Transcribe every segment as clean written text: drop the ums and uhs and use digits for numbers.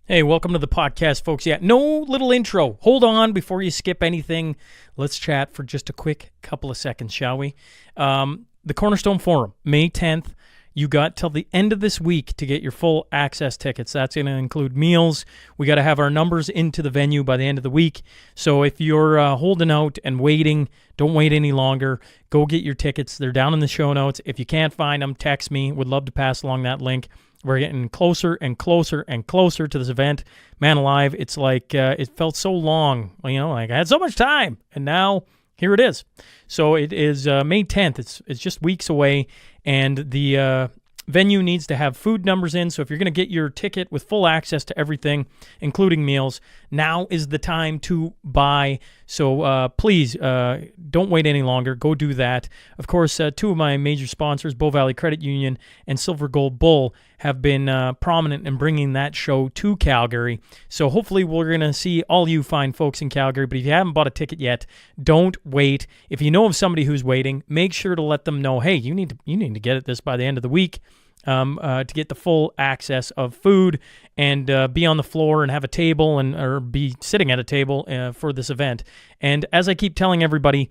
Hey, welcome to the podcast, folks. Yeah, no little intro. Hold on before you skip anything. Let's chat for just a quick couple of seconds, shall we? The Cornerstone Forum, May 10th. You got till the end of this week to get your full access tickets. That's going to include meals. We got to have our numbers into the venue by the end of the week. So if you're holding out and waiting, don't wait any longer. Go get your tickets. They're down in the show notes. If you can't find them, text me. Would love to pass along that link. We're getting closer and closer and closer to this event. Man alive, it's like it felt so long. Like I had so much time, and now here it is. So it is May 10th. It's just weeks away, and the venue needs to have food numbers in. So if you're going to get your ticket with full access to everything, including meals, now is the time to buy. So please don't wait any longer. Go do that. Of course, two of my major sponsors, Bow Valley Credit Union and Silver Gold Bull, have been prominent in bringing that show to Calgary. So hopefully we're going to see all you fine folks in Calgary. But if you haven't bought a ticket yet, don't wait. If you know of somebody who's waiting, make sure to let them know, hey, you need to get this by the end of the week. To get the full access of food and be on the floor and have a table or be sitting at a table for this event. And as I keep telling everybody,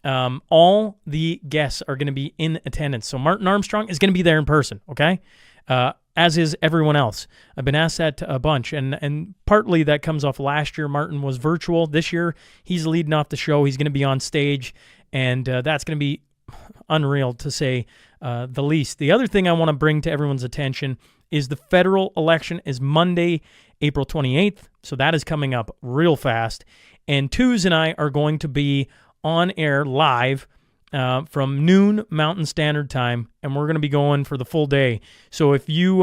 all the guests are going to be in attendance. So Martin Armstrong is going to be there in person, okay? As is everyone else. I've been asked that a bunch, and partly that comes off last year. Martin was virtual. This year, he's leading off the show. He's going to be on stage, and that's going to be unreal, to say the least. The other thing I want to bring to everyone's attention is the federal election is Monday, April 28th, so that is coming up real fast. And Tooz and I are going to be on air live from noon Mountain Standard Time, and we're going to be going for the full day. So if you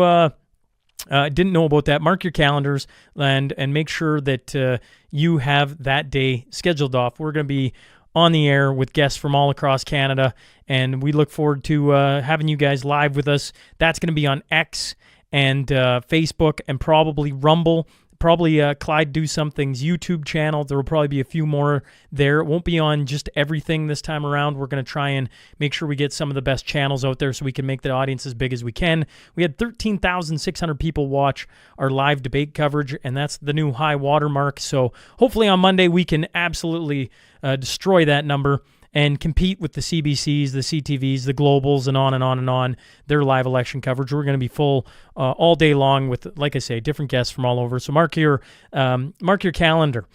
didn't know about that, mark your calendars and make sure that you have that day scheduled off. We're going to be on the air with guests from all across Canada, and we look forward to having you guys live with us. That's going to be on X and Facebook and probably Rumble. Probably Clyde Do Something's YouTube channel. There will probably be a few more there. It won't be on just everything this time around. We're going to try and make sure we get some of the best channels out there so we can make the audience as big as we can. We had 13,600 people watch our live debate coverage, and that's the new high watermark. So hopefully on Monday we can absolutely destroy that number and compete with the CBCs, the CTVs, the Globals, and on and on and on, their live election coverage. We're going to be full all day long with, like I say, different guests from all over. So mark your calendar.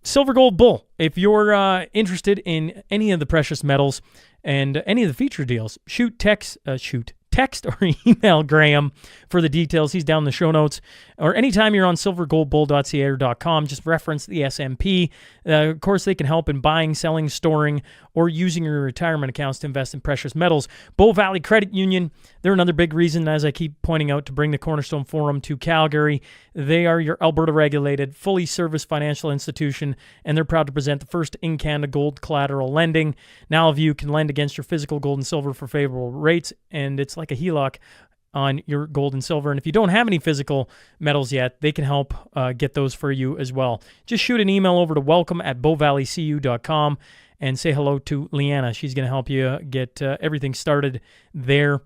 Silver Gold Bull, if you're interested in any of the precious metals and any of the feature deals, text or email Grahame for the details. He's down in the show notes. Or anytime you're on silvergoldbull.ca or .com, just reference the SMP. Of course, they can help in buying, selling, storing, or using your retirement accounts to invest in precious metals. Bow Valley Credit Union, they're another big reason, as I keep pointing out, to bring the Cornerstone Forum to Calgary. They are your Alberta-regulated, fully serviced financial institution, and they're proud to present the first in Canada gold collateral lending. Now, if you can lend against your physical gold and silver for favorable rates, and it's like a HELOC on your gold and silver. And if you don't have any physical metals yet, they can help get those for you as well. Just shoot an email over to welcome@bowvalleycu.com and say hello to Leanna. She's going to help you get everything started there.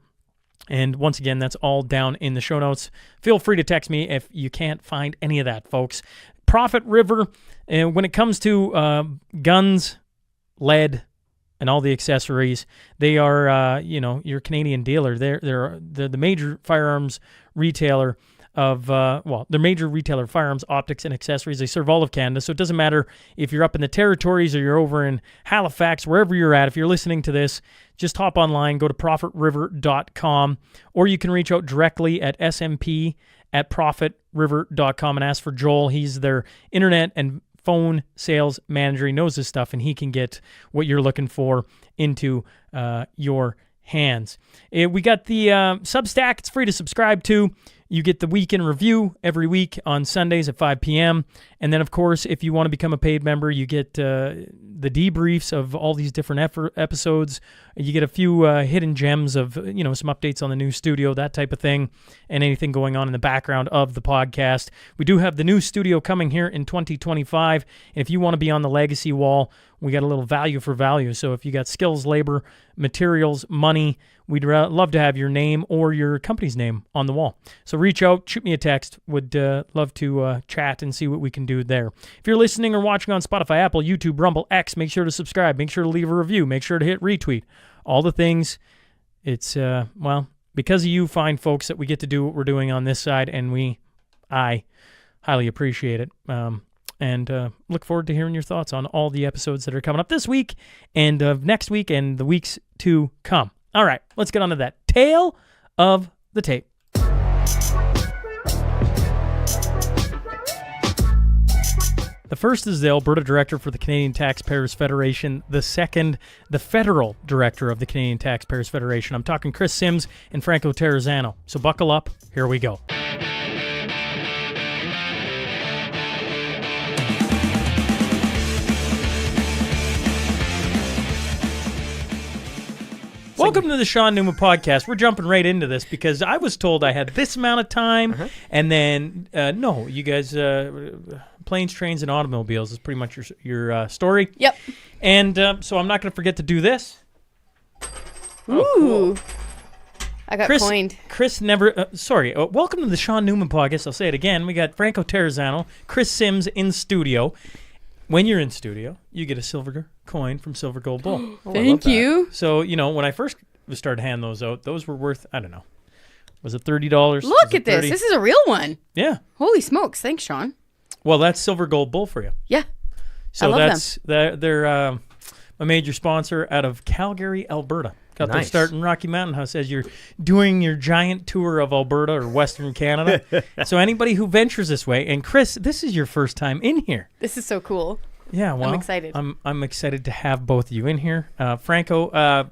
And once again, that's all down in the show notes. Feel free to text me if you can't find any of that, folks. Profit River, when it comes to guns, lead, and all the accessories, they are, your Canadian dealer. They're the major firearms retailer of, the major retailer of firearms, optics, and accessories. They serve all of Canada, so it doesn't matter if you're up in the territories or you're over in Halifax, wherever you're at. If you're listening to this, just hop online, go to profitriver.com, or you can reach out directly at smp@profitriver.com and ask for Joel. He's their internet and phone sales manager. He knows his stuff, and he can get what you're looking for into your hands. We got the Substack. It's free to subscribe to. You get the Week in Review every week on Sundays at 5 p.m. And then, of course, if you want to become a paid member, you get the debriefs of all these different episodes. You get a few hidden gems of, some updates on the new studio, that type of thing, and anything going on in the background of the podcast. We do have the new studio coming here in 2025. And if you want to be on the legacy wall, we got a little value for value. So if you got skills, labor, materials, money, we'd love to have your name or your company's name on the wall. So reach out, shoot me a text. Would love to chat and see what we can do there. If you're listening or watching on Spotify, Apple, YouTube, Rumble, X, make sure to subscribe. Make sure to leave a review. Make sure to hit retweet. All the things. It's, because of you fine folks that we get to do what we're doing on this side, and I highly appreciate it. And look forward to hearing your thoughts on all the episodes that are coming up this week and next week and the weeks to come. All right, let's get on to that. Tale of the tape. The first is the Alberta Director for the Canadian Taxpayers Federation. The second, the Federal Director of the Canadian Taxpayers Federation. I'm talking Kris Sims and Franco Terrazzano. So buckle up. Here we go. Welcome to the Shaun Newman podcast. We're jumping right into this because I was told I had this amount of time, and then, no, you guys, planes, trains, and automobiles is pretty much your story. Yep. And so I'm not going to forget to do this. Ooh. Cool. I got coined. Kris never, welcome to the Shaun Newman podcast. I'll say it again. We got Franco Terrazzano, Kris Sims in studio. When you're in studio, you get a silver coin from Silver Gold Bull. Thank you. So, when I first started handing those out, those were worth, I don't know, was it $30? Look at this. This is a real one. Yeah. Holy smokes. Thanks, Shaun. Well, that's Silver Gold Bull for you. Yeah. So I love them. They're a major sponsor out of Calgary, Alberta. Got their start in Rocky Mountain House as you're doing your giant tour of Alberta or Western Canada. So anybody who ventures this way, and Kris, this is your first time in here. This is so cool. Yeah, well, I'm excited. I'm excited to have both of you in here. Franco,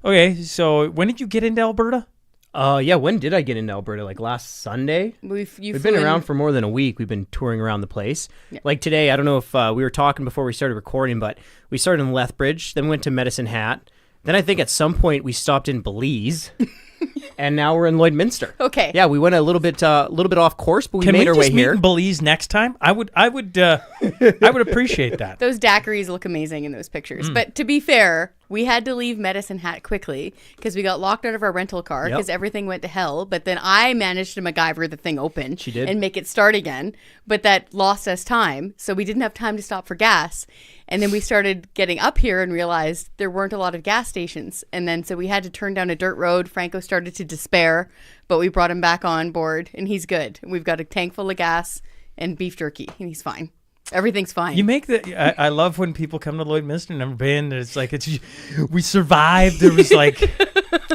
okay, so when did you get into Alberta? When did I get into Alberta? Like last Sunday? We've been around for more than a week. We've been touring around the place. Yeah. Like today, I don't know if we were talking before we started recording, but we started in Lethbridge, then we went to Medicine Hat. Then I think at some point we stopped in Belize, and now we're in Lloydminster. Okay. Yeah, we went a little bit off course, but we made our way here. Can we just meet in Belize next time? I would appreciate that. Those daiquiris look amazing in those pictures. But to be fair, we had to leave Medicine Hat quickly because we got locked out of our rental car because everything went to hell. But then I managed to MacGyver the thing open and make it start again. But that lost us time, so we didn't have time to stop for gas. And then we started getting up here and realized there weren't a lot of gas stations. And then so we had to turn down a dirt road. Franco started to despair, but we brought him back on board, and he's good. We've got a tank full of gas and beef jerky, and he's fine. Everything's fine. You make I love when people come to Lloydminster and never been. It's like we survived. There was like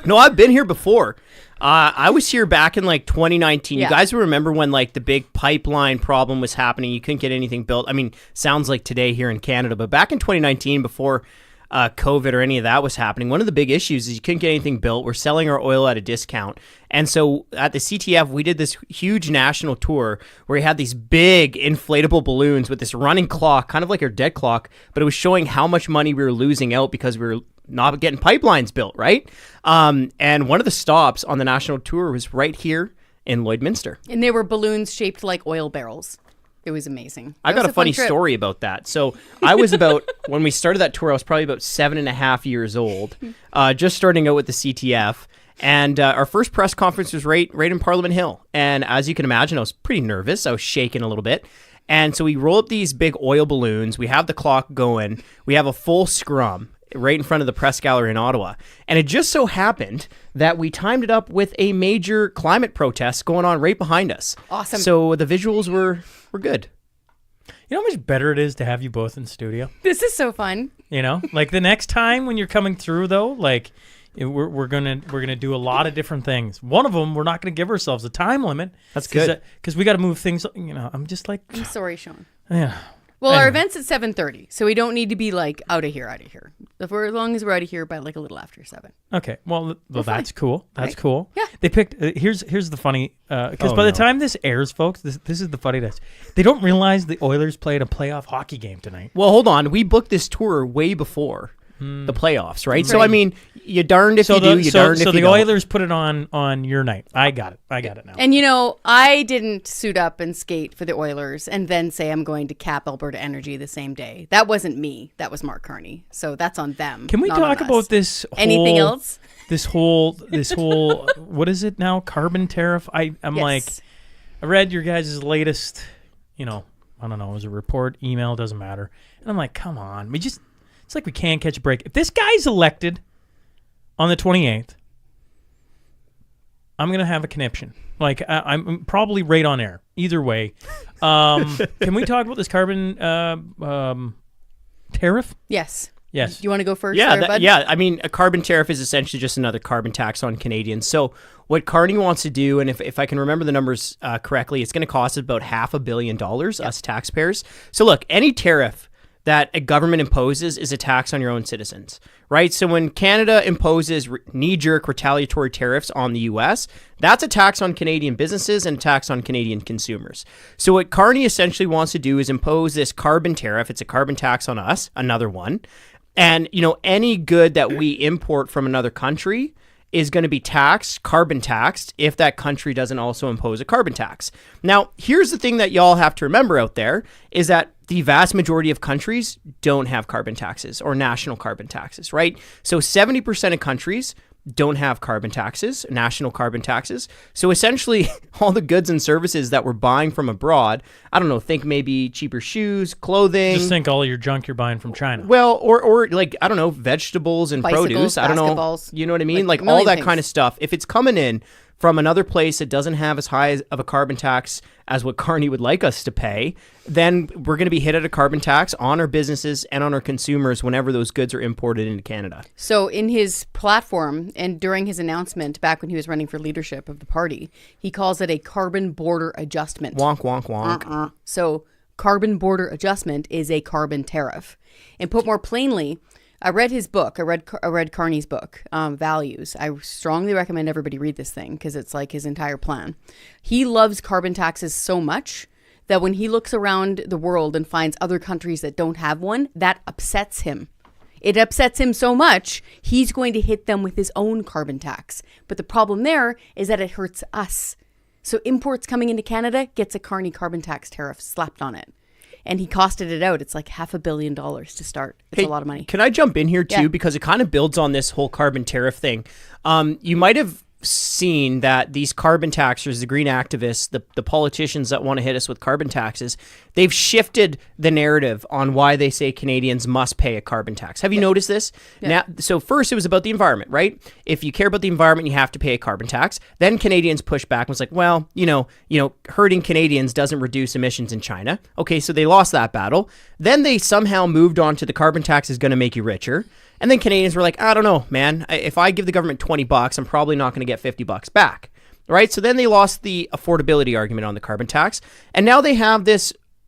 no, I've been here before. I was here back in like 2019. Yeah. You guys will remember when like the big pipeline problem was happening. You couldn't get anything built. I mean, sounds like today here in Canada, but back in 2019, before COVID or any of that was happening, one of the big issues is you couldn't get anything built. We're selling our oil at a discount. And so at the CTF, we did this huge national tour where we had these big inflatable balloons with this running clock, kind of like our dead clock, but it was showing how much money we were losing out because we were not getting pipelines built, right? And one of the stops on the national tour was right here in Lloydminster. And they were balloons shaped like oil barrels. It was amazing. I got a funny story about that. So I was when we started that tour, I was probably about 7.5 years old, just starting out with the CTF. And our first press conference was right in Parliament Hill. And as you can imagine, I was pretty nervous. I was shaking a little bit. And so we roll up these big oil balloons. We have the clock going. We have a full scrum right in front of the press gallery in Ottawa. And it just so happened that we timed it up with a major climate protest going on right behind us. Awesome. So the visuals were good. You know how much better it is to have you both in studio? This is so fun. Like the next time when you're coming through though, like we're gonna do a lot of different things. One of them, we're not gonna give ourselves a time limit. That's good. Because we got to move things. I'm just like, I'm sorry, Shaun. Yeah. Well, our event's at 7:30, so we don't need to be like out of here. As long as we're out of here by like a little after 7. Okay. Well, that's cool. That's right? cool. Yeah. They picked. Here's the funny. Because by the time this airs, folks, this is the funniness. They don't realize the Oilers played a playoff hockey game tonight. Well, hold on. We booked this tour way before. the playoffs, right? So I mean, you darned if you do, you darned if you don't. So the Oilers put it on your night. I got it now. And I didn't suit up and skate for the Oilers and then say I'm going to cap Alberta Energy the same day. That wasn't me. That was Mark Carney. So that's on them. Can we talk about this? Anything else? This whole what is it now? Carbon tariff. I'm like, I read your guys' latest. I don't know. It was a report, email, doesn't matter. And I'm like, come on, it's like we can't catch a break. If this guy's elected on the 28th, I'm gonna have a conniption. Like I'm probably right on air. Either way, can we talk about this carbon tariff? Yes. Yes. Do you want to go first? Yeah. I mean, a carbon tariff is essentially just another carbon tax on Canadians. So what Carney wants to do, and if I can remember the numbers correctly, it's going to cost about $500 million, us taxpayers. So look, any tariff that a government imposes is a tax on your own citizens, right? So when Canada imposes knee-jerk retaliatory tariffs on the U.S., that's a tax on Canadian businesses and a tax on Canadian consumers. So what Carney essentially wants to do is impose this carbon tariff. It's a carbon tax on us, another one. And, any good that we import from another country is going to be carbon taxed, if that country doesn't also impose a carbon tax. Now, here's the thing that y'all have to remember out there is that the vast majority of countries don't have carbon taxes or national carbon taxes, right? So 70% of countries don't have carbon taxes, national carbon taxes. So essentially, all the goods and services that we're buying from abroad, I don't know, think maybe cheaper shoes, clothing. Just think all your junk you're buying from China. Well, or like, I don't know, vegetables and bicycles, produce. I don't know. You know what I mean? Like all that kind of stuff. If it's coming in from another place that doesn't have as high of a carbon tax as what Carney would like us to pay, then we're going to be hit at a carbon tax on our businesses and on our consumers whenever those goods are imported into Canada. So in his platform and during his announcement back when he was running for leadership of the party, he calls it a carbon border adjustment. Wonk, wonk, wonk. So carbon border adjustment is a carbon tariff. And put more plainly, I read his book. I read Carney's book, Values. I strongly recommend everybody read this thing because it's like his entire plan. He loves carbon taxes so much that when he looks around the world and finds other countries that don't have one, that upsets him. It upsets him so much, he's going to hit them with his own carbon tax. But the problem there is that it hurts us. So imports coming into Canada gets a Carney carbon tax tariff slapped on it. And he costed it out. It's like $500 million to start. It's a lot of money. Can I jump in here too? Because it kind of builds on this whole carbon tariff thing. You might have seen that these carbon taxers, the green activists, the politicians that want to hit us with carbon taxes, they've shifted the narrative on why they say Canadians must pay a carbon tax. Have you noticed this? Now, so first it was about the environment, right? If you care about the environment, you have to pay a carbon tax. Then Canadians pushed back and was like, well, hurting Canadians doesn't reduce emissions in China. Okay, so they lost that battle. Then they somehow moved on to the carbon tax is going to make you richer. And then Canadians were like, I don't know, man. If I give the government $20, I'm probably not going to get $50 back, right? So then they lost the affordability argument on the carbon tax. And now they have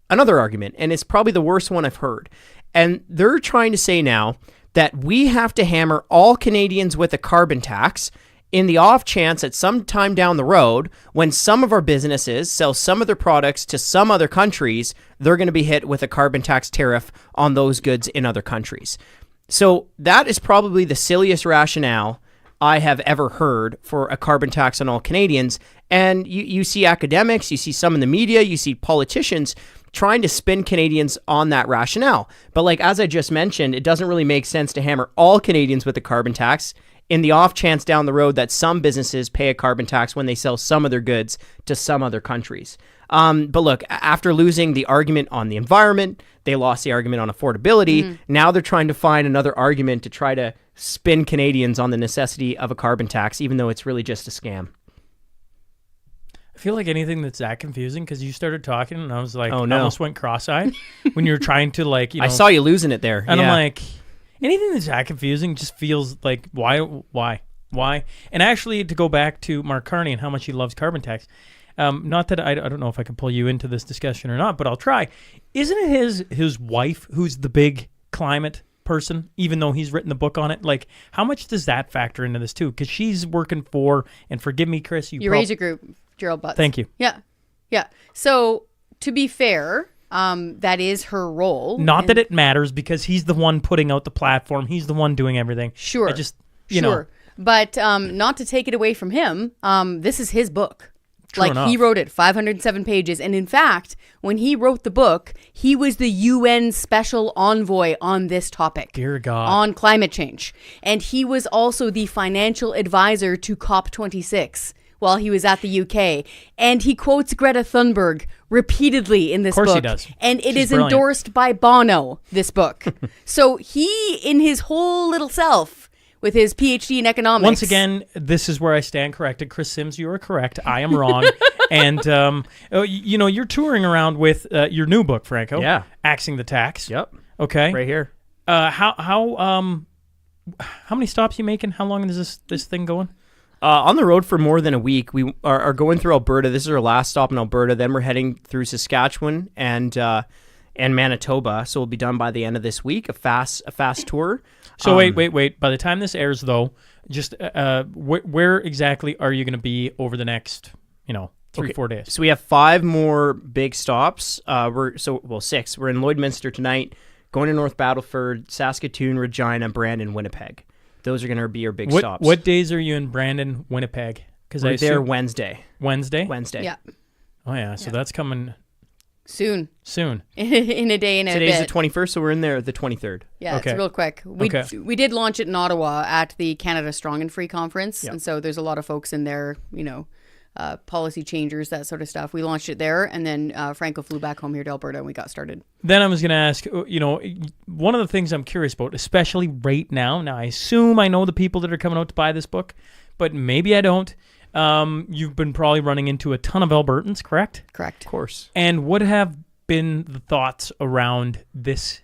another argument, and it's probably the worst one I've heard. And they're trying to say now that we have to hammer all Canadians with a carbon tax in the off chance that sometime down the road, when some of our businesses sell some of their products to some other countries, they're going to be hit with a carbon tax tariff on those goods in other countries. So that is probably the silliest rationale I have ever heard for a carbon tax on all Canadians. And you see academics, you see some in the media, you see politicians trying to spin Canadians on that rationale. But like, as I just mentioned, it doesn't really make sense to hammer all Canadians with a carbon tax in the off chance down the road that some businesses pay a carbon tax when they sell some of their goods to some other countries. But look, after losing the argument on the environment, they lost the argument on affordability. Mm-hmm. Now they're trying to find another argument to try to spin Canadians on the necessity of a carbon tax, even though it's really just a scam. I feel like anything that's that confusing, because you started talking and I was like, oh, no. I almost went cross-eyed when you were trying to I saw you losing it there. And I'm like, anything that's that confusing just feels like, why? And actually, to go back to Mark Carney and how much he loves carbon tax, not that I don't know if I can pull you into this discussion or not, but I'll try. Isn't it his wife who's the big climate person, even though he's written the book on it? Like, how much does that factor into this too? Because she's working for, and forgive me, Kris, Eurasia Group, Gerald Butts. Thank you. Yeah. So to be fair, That is her role. Not that it matters because he's the one putting out the platform. He's the one doing everything. Sure. I just, you know. But not to take it away from him, this is his book. True enough. He wrote it, 507 pages. And in fact, when he wrote the book, he was the UN special envoy on this topic. Dear God. On climate change. And he was also the financial advisor to COP26 while he was at the UK. And he quotes Greta Thunberg repeatedly in this book. Of course he does. And it is brilliant. endorsed by Bono, this book. So he, in his whole little self, with his PhD in economics. Once again, this is where I stand corrected. Kris Sims, you are correct. I am wrong. And, you know, you're touring around with your new book, Franco. Yeah. Axing the Tax. Yep. Okay. Right here. How many stops you making? How long is this thing going? On the road for more than a week. We are going through Alberta. This is our last stop in Alberta. Then we're heading through Saskatchewan and Manitoba. So we'll be done by the end of this week. A fast tour. So wait. By the time this airs, though, just where exactly are you going to be over the next, 3-4 days? So we have 5 more big stops. 6. We're in Lloydminster tonight, going to North Battleford, Saskatoon, Regina, Brandon, Winnipeg. Those are going to be our big stops. What days are you in Brandon, Winnipeg? Because we're there Wednesday. Wednesday. Yeah. Oh yeah, so that's coming soon. In a day and a bit. Today's the 21st, so we're in there the 23rd. Yeah, okay. It's real quick. We did launch it in Ottawa at the Canada Strong and Free conference, and so there's a lot of folks in there, policy changers, that sort of stuff. We launched it there, and then Franco flew back home here to Alberta, and we got started. Then I was going to ask, one of the things I'm curious about, especially right now, I assume I know the people that are coming out to buy this book, but maybe I don't. You've been probably running into a ton of Albertans, correct? Correct. Of course. And what have been the thoughts around this,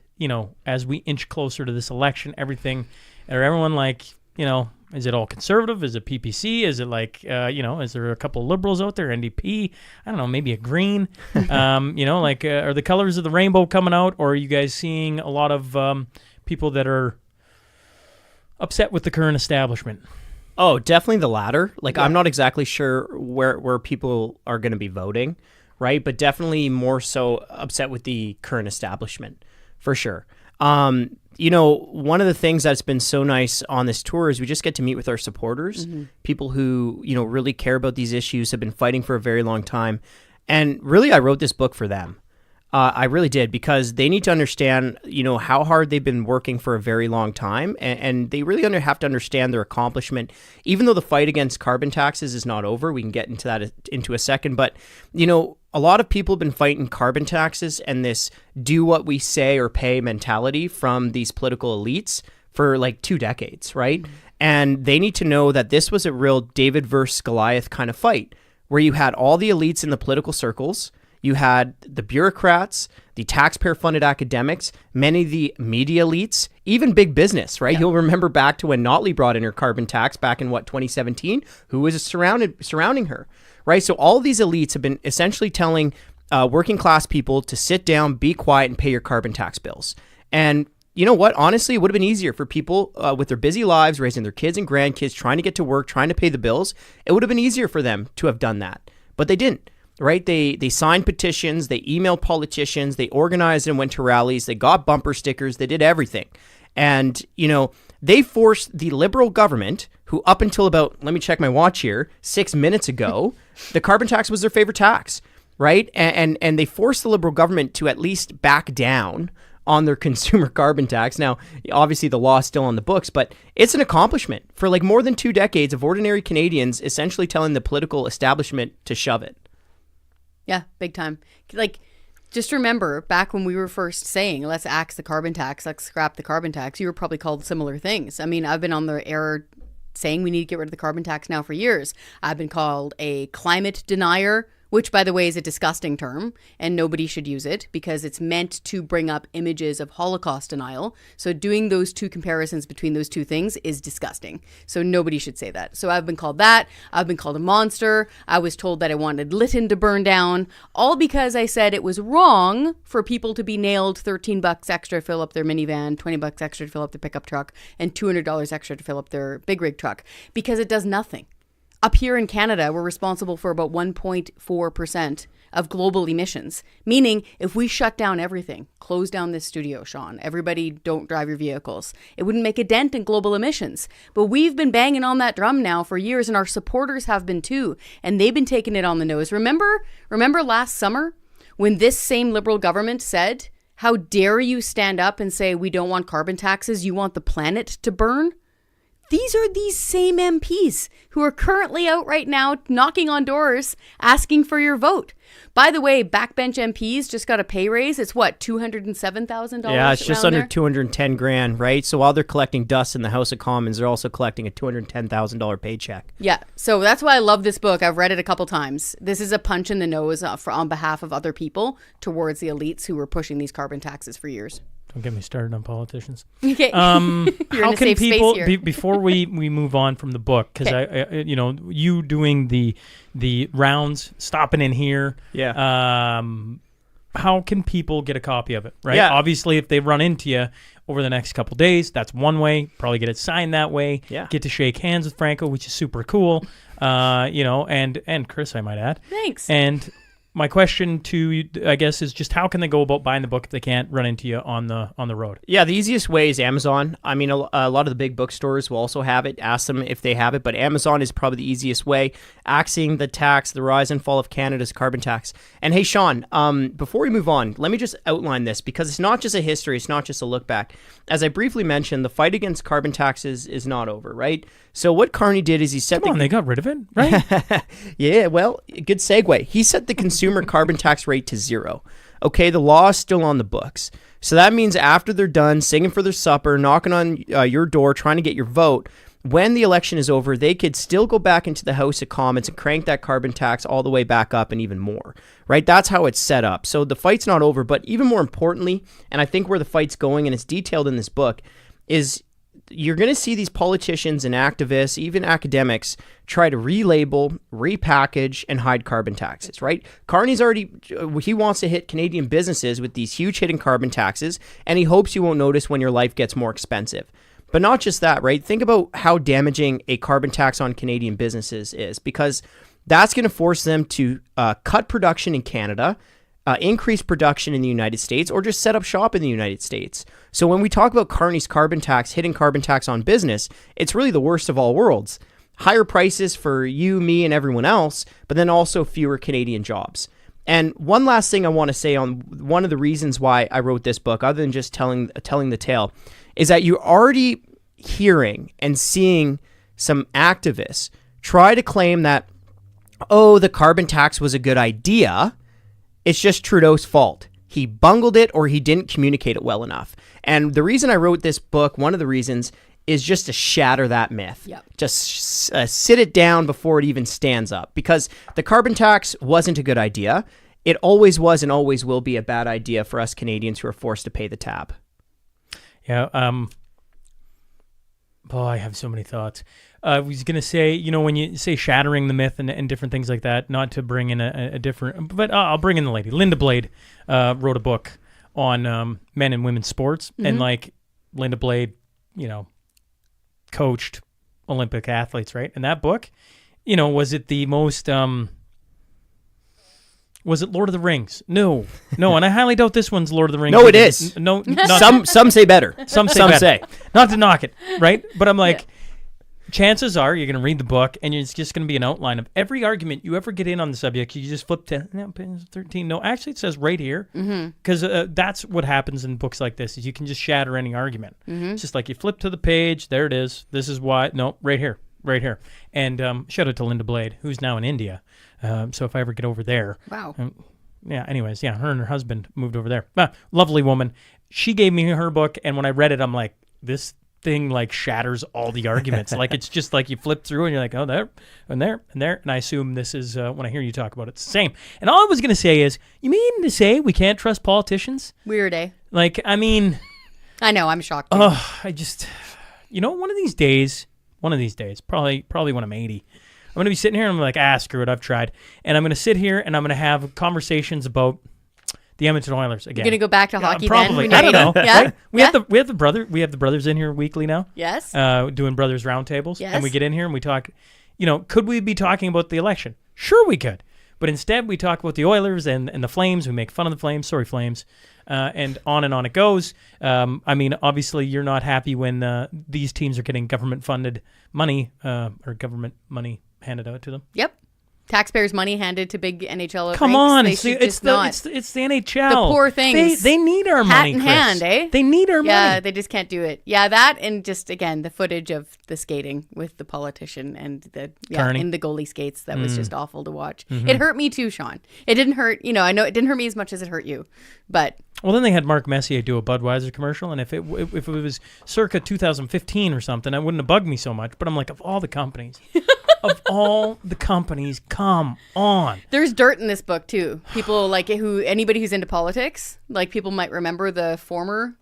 as we inch closer to this election, everything? Are everyone like, is it all conservative? Is it PPC? Is it like, is there a couple of liberals out there, NDP? I don't know, maybe a green? Are the colors of the rainbow coming out? Or are you guys seeing a lot of people that are upset with the current establishment? Oh, definitely the latter. I'm not exactly sure where people are going to be voting, right? But definitely more so upset with the current establishment, for sure. One of the things that's been so nice on this tour is we just get to meet with our supporters, people who, really care about these issues, have been fighting for a very long time. And really, I wrote this book for them. I really did, because they need to understand, how hard they've been working for a very long time, and they really have to understand their accomplishment. Even though the fight against carbon taxes is not over, we can get into that into a second. But a lot of people have been fighting carbon taxes and this "do what we say or pay" mentality from these political elites for 2 decades, right? And they need to know that this was a real David versus Goliath kind of fight, where you had all the elites in the political circles. You had the bureaucrats, the taxpayer-funded academics, many of the media elites, even big business, right? Yeah. You'll remember back to when Notley brought in her carbon tax back in, 2017? Who was surrounding her, right? So all of these elites have been essentially telling working-class people to sit down, be quiet, and pay your carbon tax bills. And you know what? Honestly, it would have been easier for people with their busy lives, raising their kids and grandkids, trying to get to work, trying to pay the bills. It would have been easier for them to have done that. But they didn't. Right? They signed petitions, they emailed politicians, they organized and went to rallies, they got bumper stickers, they did everything. And, they forced the Liberal government, who up until about, let me check my watch here, 6 minutes ago, the carbon tax was their favorite tax, right? And they forced the Liberal government to at least back down on their consumer carbon tax. Now, obviously the law is still on the books, but it's an accomplishment for more than 2 decades of ordinary Canadians essentially telling the political establishment to shove it. Yeah, big time. Just remember back when we were first saying, let's axe the carbon tax, let's scrap the carbon tax, you were probably called similar things. I mean, I've been on the air saying we need to get rid of the carbon tax now for years. I've been called a climate denier, which, by the way, is a disgusting term, and nobody should use it because it's meant to bring up images of Holocaust denial. So doing those two comparisons between those two things is disgusting. So nobody should say that. So I've been called that. I've been called a monster. I was told that I wanted Lytton to burn down, all because I said it was wrong for people to be nailed $13 extra to fill up their minivan, $20 extra to fill up their pickup truck, and $200 extra to fill up their big rig truck, because it does nothing. Up here in Canada, we're responsible for about 1.4% of global emissions. Meaning, if we shut down everything, close down this studio, Shaun, everybody don't drive your vehicles, it wouldn't make a dent in global emissions. But we've been banging on that drum now for years, and our supporters have been too, and they've been taking it on the nose. Remember last summer when this same Liberal government said, how dare you stand up and say we don't want carbon taxes, you want the planet to burn? These are these same MPs who are currently out right now knocking on doors asking for your vote. By the way, backbench MPs just got a pay raise. It's what, $207,000? Yeah, it's just under there? $210,000, right? So while they're collecting dust in the House of Commons, they're also collecting a $210,000 paycheck. Yeah, so that's why I love this book. I've read it a couple times. This is a punch in the nose on behalf of other people towards the elites who were pushing these carbon taxes for years. Don't get me started on politicians. Okay. How can people before we move on from the book? Because I, you doing the rounds, stopping in here. Yeah. How can people get a copy of it? Right. Yeah. Obviously, if they run into you over the next couple days, that's one way. Probably get it signed that way. Yeah. Get to shake hands with Franco, which is super cool. And Kris, I might add. Thanks. And my question to you, I guess, is just how can they go about buying the book if they can't run into you on the road? Yeah, the easiest way is Amazon. I mean, a lot of the big bookstores will also have it. Ask them if they have it, but Amazon is probably the easiest way. Axing the rise and fall of Canada's carbon tax. And hey, Shaun, before we move on, let me just outline this because it's not just a history, it's not just a look back. As I briefly mentioned, the fight against carbon taxes is not over, right? So what Carney did is he set they got rid of it, right? Yeah, well, good segue. He set the consumer carbon tax rate to 0. Okay, the law is still on the books. So that means after they're done singing for their supper, knocking on your door, trying to get your vote, when the election is over, they could still go back into the House of Commons and crank that carbon tax all the way back up and even more, right? That's how it's set up. So the fight's not over, but even more importantly, and I think where the fight's going, and it's detailed in this book, is you're going to see these politicians and activists, even academics, try to relabel, repackage, and hide carbon taxes, right? Carney's he wants to hit Canadian businesses with these huge hidden carbon taxes, and he hopes you won't notice when your life gets more expensive. But not just that, right? Think about how damaging a carbon tax on Canadian businesses is, because that's going to force them to cut production in Canada, increase production in the United States, or just set up shop in the United States. So when we talk about Carney's carbon tax, hidden carbon tax on business, it's really the worst of all worlds. Higher prices for you, me, and everyone else, but then also fewer Canadian jobs. And one last thing I want to say on one of the reasons why I wrote this book, other than just telling the tale, is that you're already hearing and seeing some activists try to claim that, oh, the carbon tax was a good idea. It's just Trudeau's fault. He bungled it or he didn't communicate it well enough. And the reason I wrote this book, one of the reasons, is just to shatter that myth. Yep. Just sit it down before it even stands up. Because the carbon tax wasn't a good idea. It always was and always will be a bad idea for us Canadians who are forced to pay the tab. Yeah. I have so many thoughts. I was going to say, when you say shattering the myth and different things like that, not to bring in a different, but I'll bring in the lady. Linda Blade wrote a book on men and women's sports. Mm-hmm. And Linda Blade, coached Olympic athletes, right? And that book, was it the most, was it Lord of the Rings? No. And I highly doubt this one's Lord of the Rings. No, it is. No, some say better. Some say. Not to knock it, right? But I'm like, chances are you're going to read the book and it's just going to be an outline of every argument you ever get in on the subject. You just flip to page 13. No, actually it says right here, because that's what happens in books like this is you can just shatter any argument. Mm-hmm. It's just like you flip to the page. There it is. This is why. No, right here. And shout out to Linda Blade, who's now in India. So if I ever get over there. Wow. Anyways, her and her husband moved over there. Lovely woman. She gave me her book, and when I read it, I'm like, this thing shatters all the arguments. It's just like you flip through and you're like, oh, there and there and there. And I assume this is, when I hear you talk about it, it's the same. And all I was going to say is, you mean to say we can't trust politicians? Weird, eh? I know, I'm shocked. Oh, I just, one of these days, probably when I'm 80, I'm going to be sitting here and I'm like, screw it, I've tried. And I'm going to sit here and I'm going to have conversations about the Edmonton Oilers again. You're going to go back to hockey probably. then? I don't know. Yeah? Right? We have the brothers in here weekly now. Yes. Doing brothers roundtables. Yes. And we get in here and we talk, could we be talking about the election? Sure we could. But instead, we talk about the Oilers and the Flames. We make fun of the Flames. Sorry, Flames. And on it goes. I mean, obviously, you're not happy when these teams are getting government-funded money or government money handed out to them. Yep. Taxpayers' money handed to big NHL. Come on, it's the NHL. The poor things. They need our money, Kris. Hat in hand, eh? They need our money. Yeah, they just can't do it. Yeah, that and just again the footage of the skating with the politician and the in the goalie skates that was just awful to watch. Mm-hmm. It hurt me too, Shaun. It didn't hurt. I know it didn't hurt me as much as it hurt you, but. Well, then they had Mark Messier do a Budweiser commercial, and if it was circa 2015 or something, that wouldn't have bugged me so much. But I'm like, of all the companies, come on. There's dirt in this book too. People anybody who's into politics, like people might remember the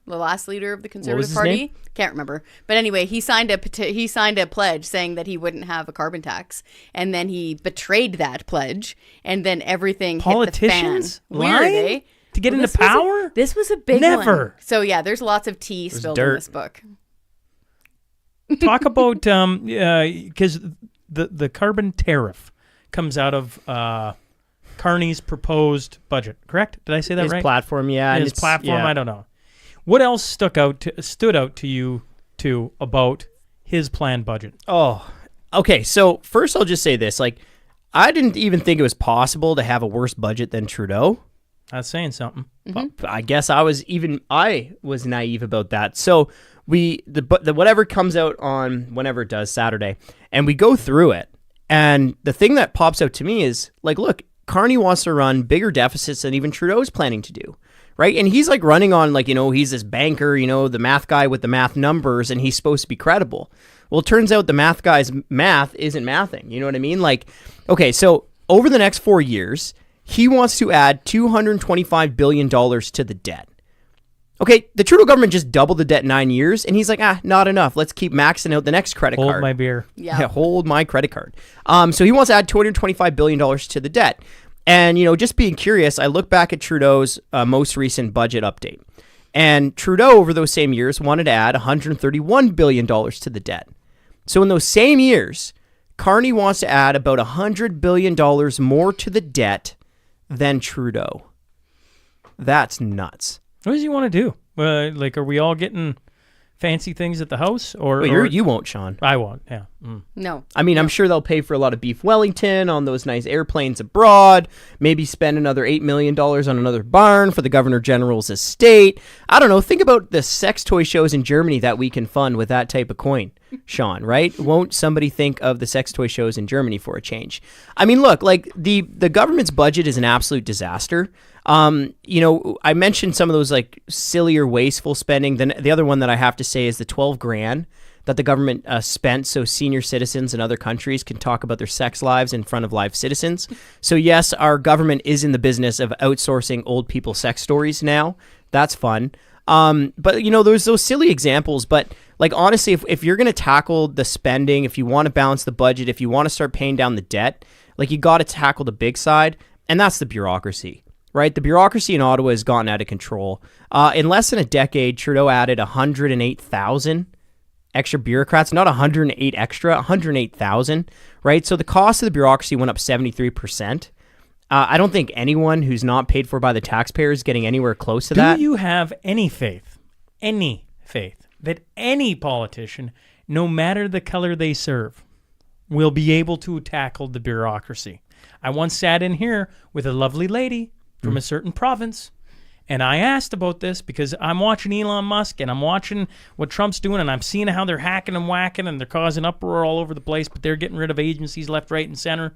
last leader of the Conservative Party. Name? Can't remember, but anyway, he signed a pledge saying that he wouldn't have a carbon tax, and then he betrayed that pledge, and then everything hit the fan. Weird, eh? To get into power? This was a big Never. one. So yeah, there's lots of tea spilled in this book. Talk about because the carbon tariff comes out of Carney's proposed budget. Correct? Did I say that right? His platform, yeah. His platform. Yeah. I don't know. What else stood out to you two about his planned budget? Oh, okay. So first, I'll just say this: I didn't even think it was possible to have a worse budget than Trudeau. That's saying something. Mm-hmm. I guess I was naive about that. So the whatever comes out on whenever it does Saturday, and we go through it, and the thing that pops out to me is look, Carney wants to run bigger deficits than even Trudeau's planning to do, right? And he's running on he's this banker, the math guy with the math numbers, and he's supposed to be credible. Well, it turns out the math guy's math isn't mathing. You know what I mean? Okay, so over the next 4 years. He wants to add $225 billion to the debt. Okay, the Trudeau government just doubled the debt in 9 years, and he's like, not enough. Let's keep maxing out the next credit card. Hold my beer. Yeah, hold my credit card. So he wants to add $225 billion to the debt. And, just being curious, I look back at Trudeau's most recent budget update. And Trudeau, over those same years, wanted to add $131 billion to the debt. So in those same years, Carney wants to add about $100 billion more to the debt than Trudeau. That's nuts. What does he want to do? Are we all getting fancy things at the house? Or you won't, Shaun. I won't, yeah. No. I mean, I'm sure they'll pay for a lot of beef Wellington on those nice airplanes abroad, maybe spend another $8 million on another barn for the Governor General's estate. I don't know. Think about the sex toy shows in Germany that we can fund with that type of coin, Shaun, right? Won't somebody think of the sex toy shows in Germany for a change? I mean, look, the government's budget is an absolute disaster. I mentioned some of those silly or wasteful spending. Then the other one that I have to say is the $12,000 that the government spent so senior citizens in other countries can talk about their sex lives in front of live citizens. So yes, our government is in the business of outsourcing old people sex stories now. That's fun. But there's those silly examples. But honestly, if you're going to tackle the spending, if you want to balance the budget, if you want to start paying down the debt, you got to tackle the big side, and that's the bureaucracy. Right? The bureaucracy in Ottawa has gotten out of control. In less than a decade, Trudeau added 108,000 extra bureaucrats, not 108 extra, 108,000, right? So the cost of the bureaucracy went up 73%. I don't think anyone who's not paid for by the taxpayers is getting anywhere close to that. Do you have any faith that any politician, no matter the color they serve, will be able to tackle the bureaucracy? I once sat in here with a lovely lady from a certain province, and I asked about this because I'm watching Elon Musk and I'm watching what Trump's doing, and I'm seeing how they're hacking and whacking and they're causing uproar all over the place, but they're getting rid of agencies left, right, and center.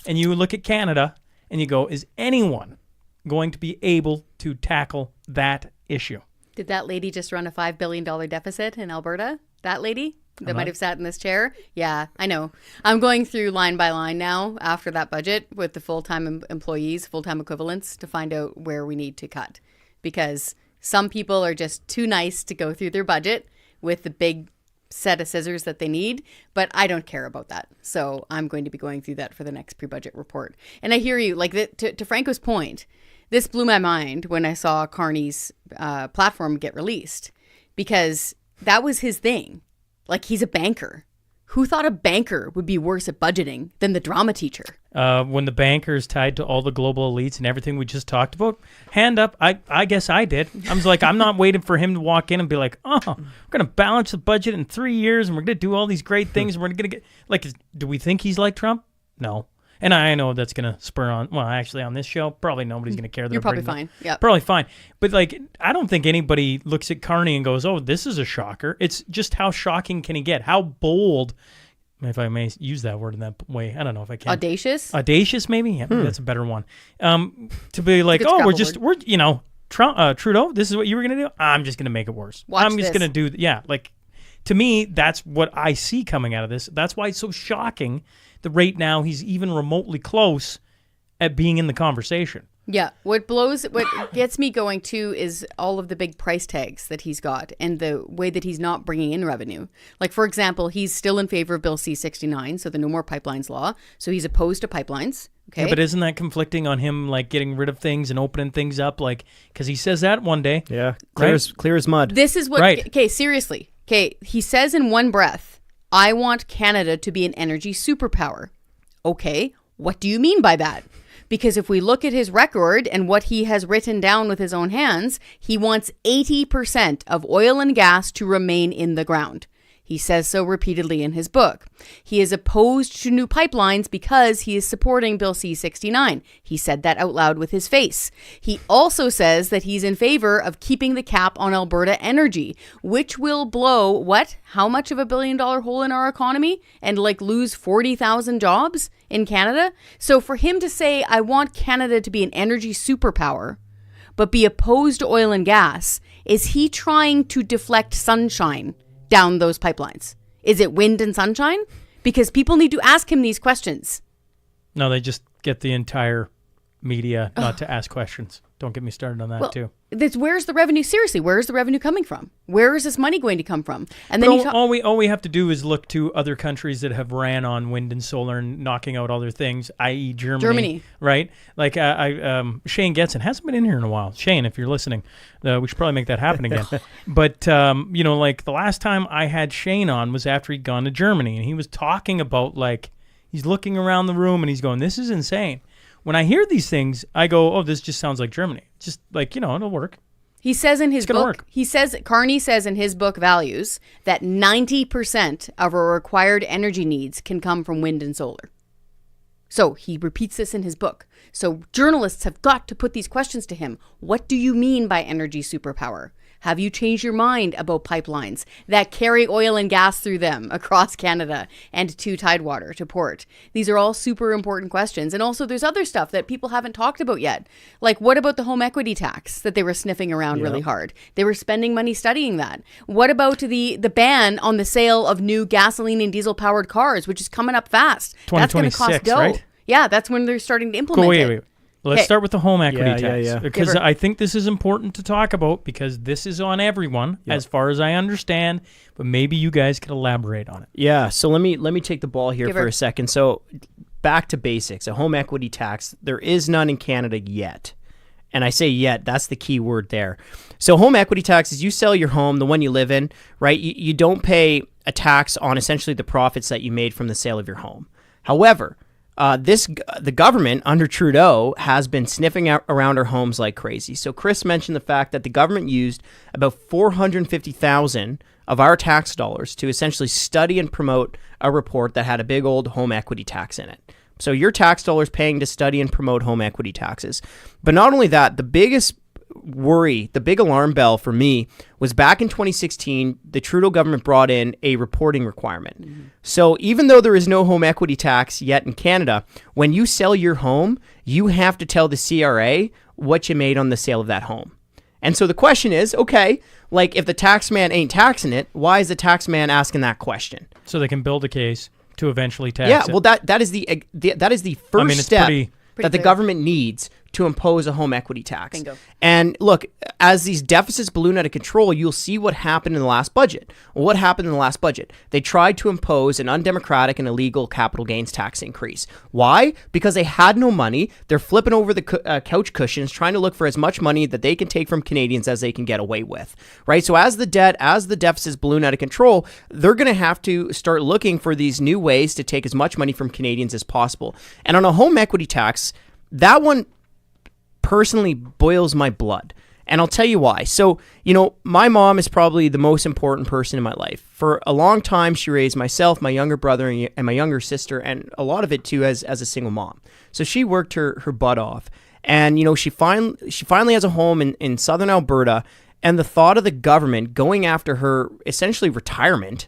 And you look at Canada and you go, is anyone going to be able to tackle that issue? Did that lady just run a $5 billion deficit in Alberta? That lady? That might have sat in this chair? Yeah, I know. I'm going through line by line now after that budget with the full-time employees, full-time equivalents, to find out where we need to cut. Because some people are just too nice to go through their budget with the big set of scissors that they need, but I don't care about that. So I'm going to be going through that for the next pre-budget report. And I hear you, to Franco's point, this blew my mind when I saw Carney's platform get released, because that was his thing. He's a banker, Who thought a banker would be worse at budgeting than the drama teacher? When the banker is tied to all the global elites and everything we just talked about, hand up, I guess I did. I was like, I'm not waiting for him to walk in and be like, oh, we're going to balance the budget in 3 years and we're going to do all these great things and we're going to get, like, do we think he's like Trump? No. And I know that's going to spur on, well, actually on this show, probably nobody's going to care. You're probably fine. Yeah. Probably fine. But like, I don't think anybody looks at Carney and goes, oh, this is a shocker. It's just how shocking can he get? How bold, if I may use that word in that way. I don't know if I can. Audacious? Audacious, maybe? Yeah, maybe that's a better one. To be like, oh, we're you know, Trudeau, this is what you were going to do? I'm just going to make it worse. I'm just going to do, yeah, like, to me, that's what I see coming out of this. That's why it's so shocking that right now he's even remotely close at being in the conversation. Yeah. What gets me going too is all of the big price tags that he's got and the way that he's not bringing in revenue. Like, for example, he's still in favor of Bill C-69, so the No More Pipelines law. So he's opposed to pipelines. Okay. Yeah, but isn't that conflicting on him, like getting rid of things and opening things up? Like, because he says that one day. Yeah. Clear as mud. This is what, okay, seriously. Okay, he says in one breath, I want Canada to be an energy superpower. Okay, what do you mean by that? Because if we look at his record and what he has written down with his own hands, he wants 80% of oil and gas to remain in the ground. He says so repeatedly in his book. He is opposed to new pipelines because he is supporting Bill C-69. He said that out loud with his face. He also says that he's in favor of keeping the cap on Alberta energy, which will blow, what? How much of $1 billion hole in our economy? And like lose 40,000 jobs in Canada? So for him to say, I want Canada to be an energy superpower, but be opposed to oil and gas, is he trying to deflect sunshine down those pipelines? Is it wind and sunshine? Because people need to ask him these questions. No, they just get the entire media not to ask questions. Don't get me started on that too. Where's the revenue? Seriously, where is the revenue coming from? Where is this money going to come from? And then all we have to do is look to other countries that have ran on wind and solar and knocking out other things, i.e. Germany. Right? Like Shane Getson hasn't been in here in a while. Shane, if you're listening, we should probably make that happen again. But you know, like the last time I had Shane on was after he'd gone to Germany, and he was talking about, like, he's looking around the room and he's going, "This is insane." When I hear these things, I go, oh, this just sounds like Germany. Just like, you know, it'll work. He says in his book, Carney says in his book Values that 90% of our required energy needs can come from wind and solar. So he repeats this in his book. So journalists have got to put these questions to him. What do you mean by energy superpower? Have you changed your mind about pipelines that carry oil and gas through them across Canada and to Tidewater, to port? These are all super important questions. And also there's other stuff that people haven't talked about yet. Like, what about the home equity tax that they were sniffing around really hard? They were spending money studying that. What about the ban on the sale of new gasoline and diesel powered cars, which is coming up fast? That's going to cost dough. Right? Yeah, that's when they're starting to implement it. Wait. Let's start with the home equity tax, because I think this is important to talk about, because this is on everyone, as far as I understand, but maybe you guys could elaborate on it. Yeah, so let me take the ball here for a second. So back to basics, a home equity tax, there is none in Canada yet. And I say yet, that's the key word there. So home equity tax is you sell your home, the one you live in, right? You don't pay a tax on essentially the profits that you made from the sale of your home. However, the government under Trudeau has been sniffing out around our homes like crazy. So Kris mentioned the fact that the government used about $450,000 of our tax dollars to essentially study and promote a report that had a big old home equity tax in it. So your tax dollars paying to study and promote home equity taxes. But not only that, the biggest worry, the big alarm bell for me was back in 2016, the Trudeau government brought in a reporting requirement. Mm-hmm. So even though there is no home equity tax yet in Canada, when you sell your home, you have to tell the CRA what you made on the sale of that home. And so the question is, okay, like if the tax man ain't taxing it, why is the tax man asking that question? So they can build a case to eventually tax it. Yeah, well that is the first step that the government needs to impose a home equity tax. Bingo. And look, as these deficits balloon out of control, you'll see what happened in the last budget. Well, what happened in the last budget? They tried to impose an undemocratic and illegal capital gains tax increase. Why? Because they had no money. They're flipping over the couch cushions, trying to look for as much money that they can take from Canadians as they can get away with, right? So as the deficits balloon out of control, they're going to have to start looking for these new ways to take as much money from Canadians as possible. And on a home equity tax, that one personally boils my blood. And I'll tell you why. So, my mom is probably the most important person in my life. For a long time, she raised myself, my younger brother, and my younger sister, and a lot of it too as a single mom. So she worked her butt off. And, she finally has a home in southern Alberta. And the thought of the government going after her essentially retirement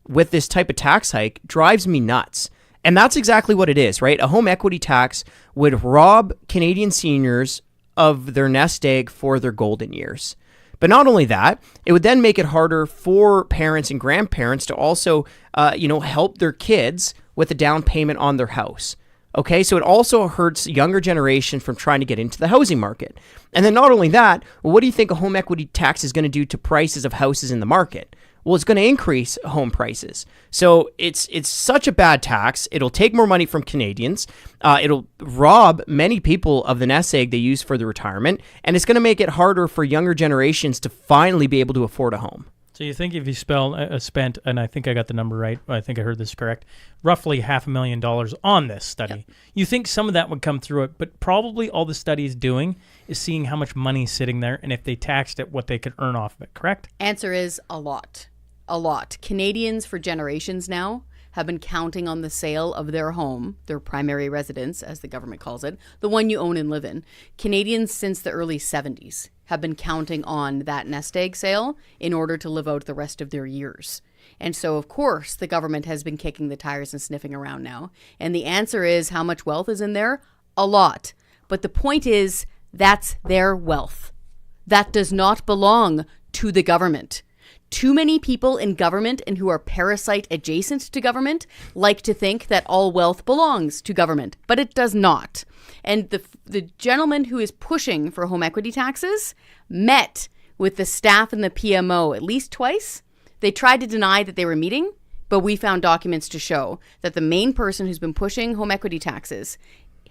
with this type of tax hike drives me nuts. And that's exactly what it is, right? A home equity tax would rob Canadian seniors of their nest egg for their golden years. But not only that, it would then make it harder for parents and grandparents to also, help their kids with a down payment on their house. Okay, so it also hurts younger generation from trying to get into the housing market. And then not only that, what do you think a home equity tax is going to do to prices of houses in the market? Well, it's going to increase home prices. So it's such a bad tax. It'll take more money from Canadians. It'll rob many people of the nest egg they use for their retirement. And it's going to make it harder for younger generations to finally be able to afford a home. So you think if you spent, and I think I got the number right, I think I heard this correct, roughly $500,000 on this study, you think some of that would come through it, but probably all the study is doing is seeing how much money is sitting there, and if they taxed it, what they could earn off of it, correct? Answer is a lot. A lot. Canadians for generations now have been counting on the sale of their home, their primary residence, as the government calls it, the one you own and live in. Canadians since the early 70s have been counting on that nest egg sale in order to live out the rest of their years. And so, of course, the government has been kicking the tires and sniffing around now. And the answer is how much wealth is in there? A lot. But the point is, that's their wealth. That does not belong to the government. Too many people in government and who are parasite adjacent to government like to think that all wealth belongs to government, but it does not. And the gentleman who is pushing for home equity taxes met with the staff and the PMO at least twice. They tried to deny that they were meeting, but we found documents to show that the main person who's been pushing home equity taxes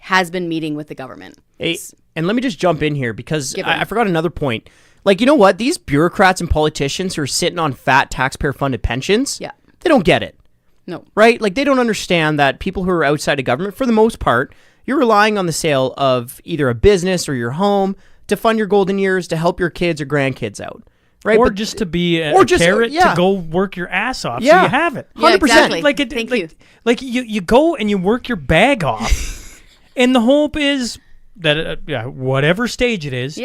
has been meeting with the government. Hey, and let me just jump in here because I forgot another point. Like, you know what? These bureaucrats and politicians who are sitting on fat taxpayer-funded pensions, they don't get it. No. Right? Like, they don't understand that people who are outside of government, for the most part, you're relying on the sale of either a business or your home to fund your golden years to help your kids or grandkids out. Right? Or just to be a carrot to go work your ass off so you have it. 100%. Exactly. Thank you. Like, you go and you work your bag off, and the hope is that whatever stage it is,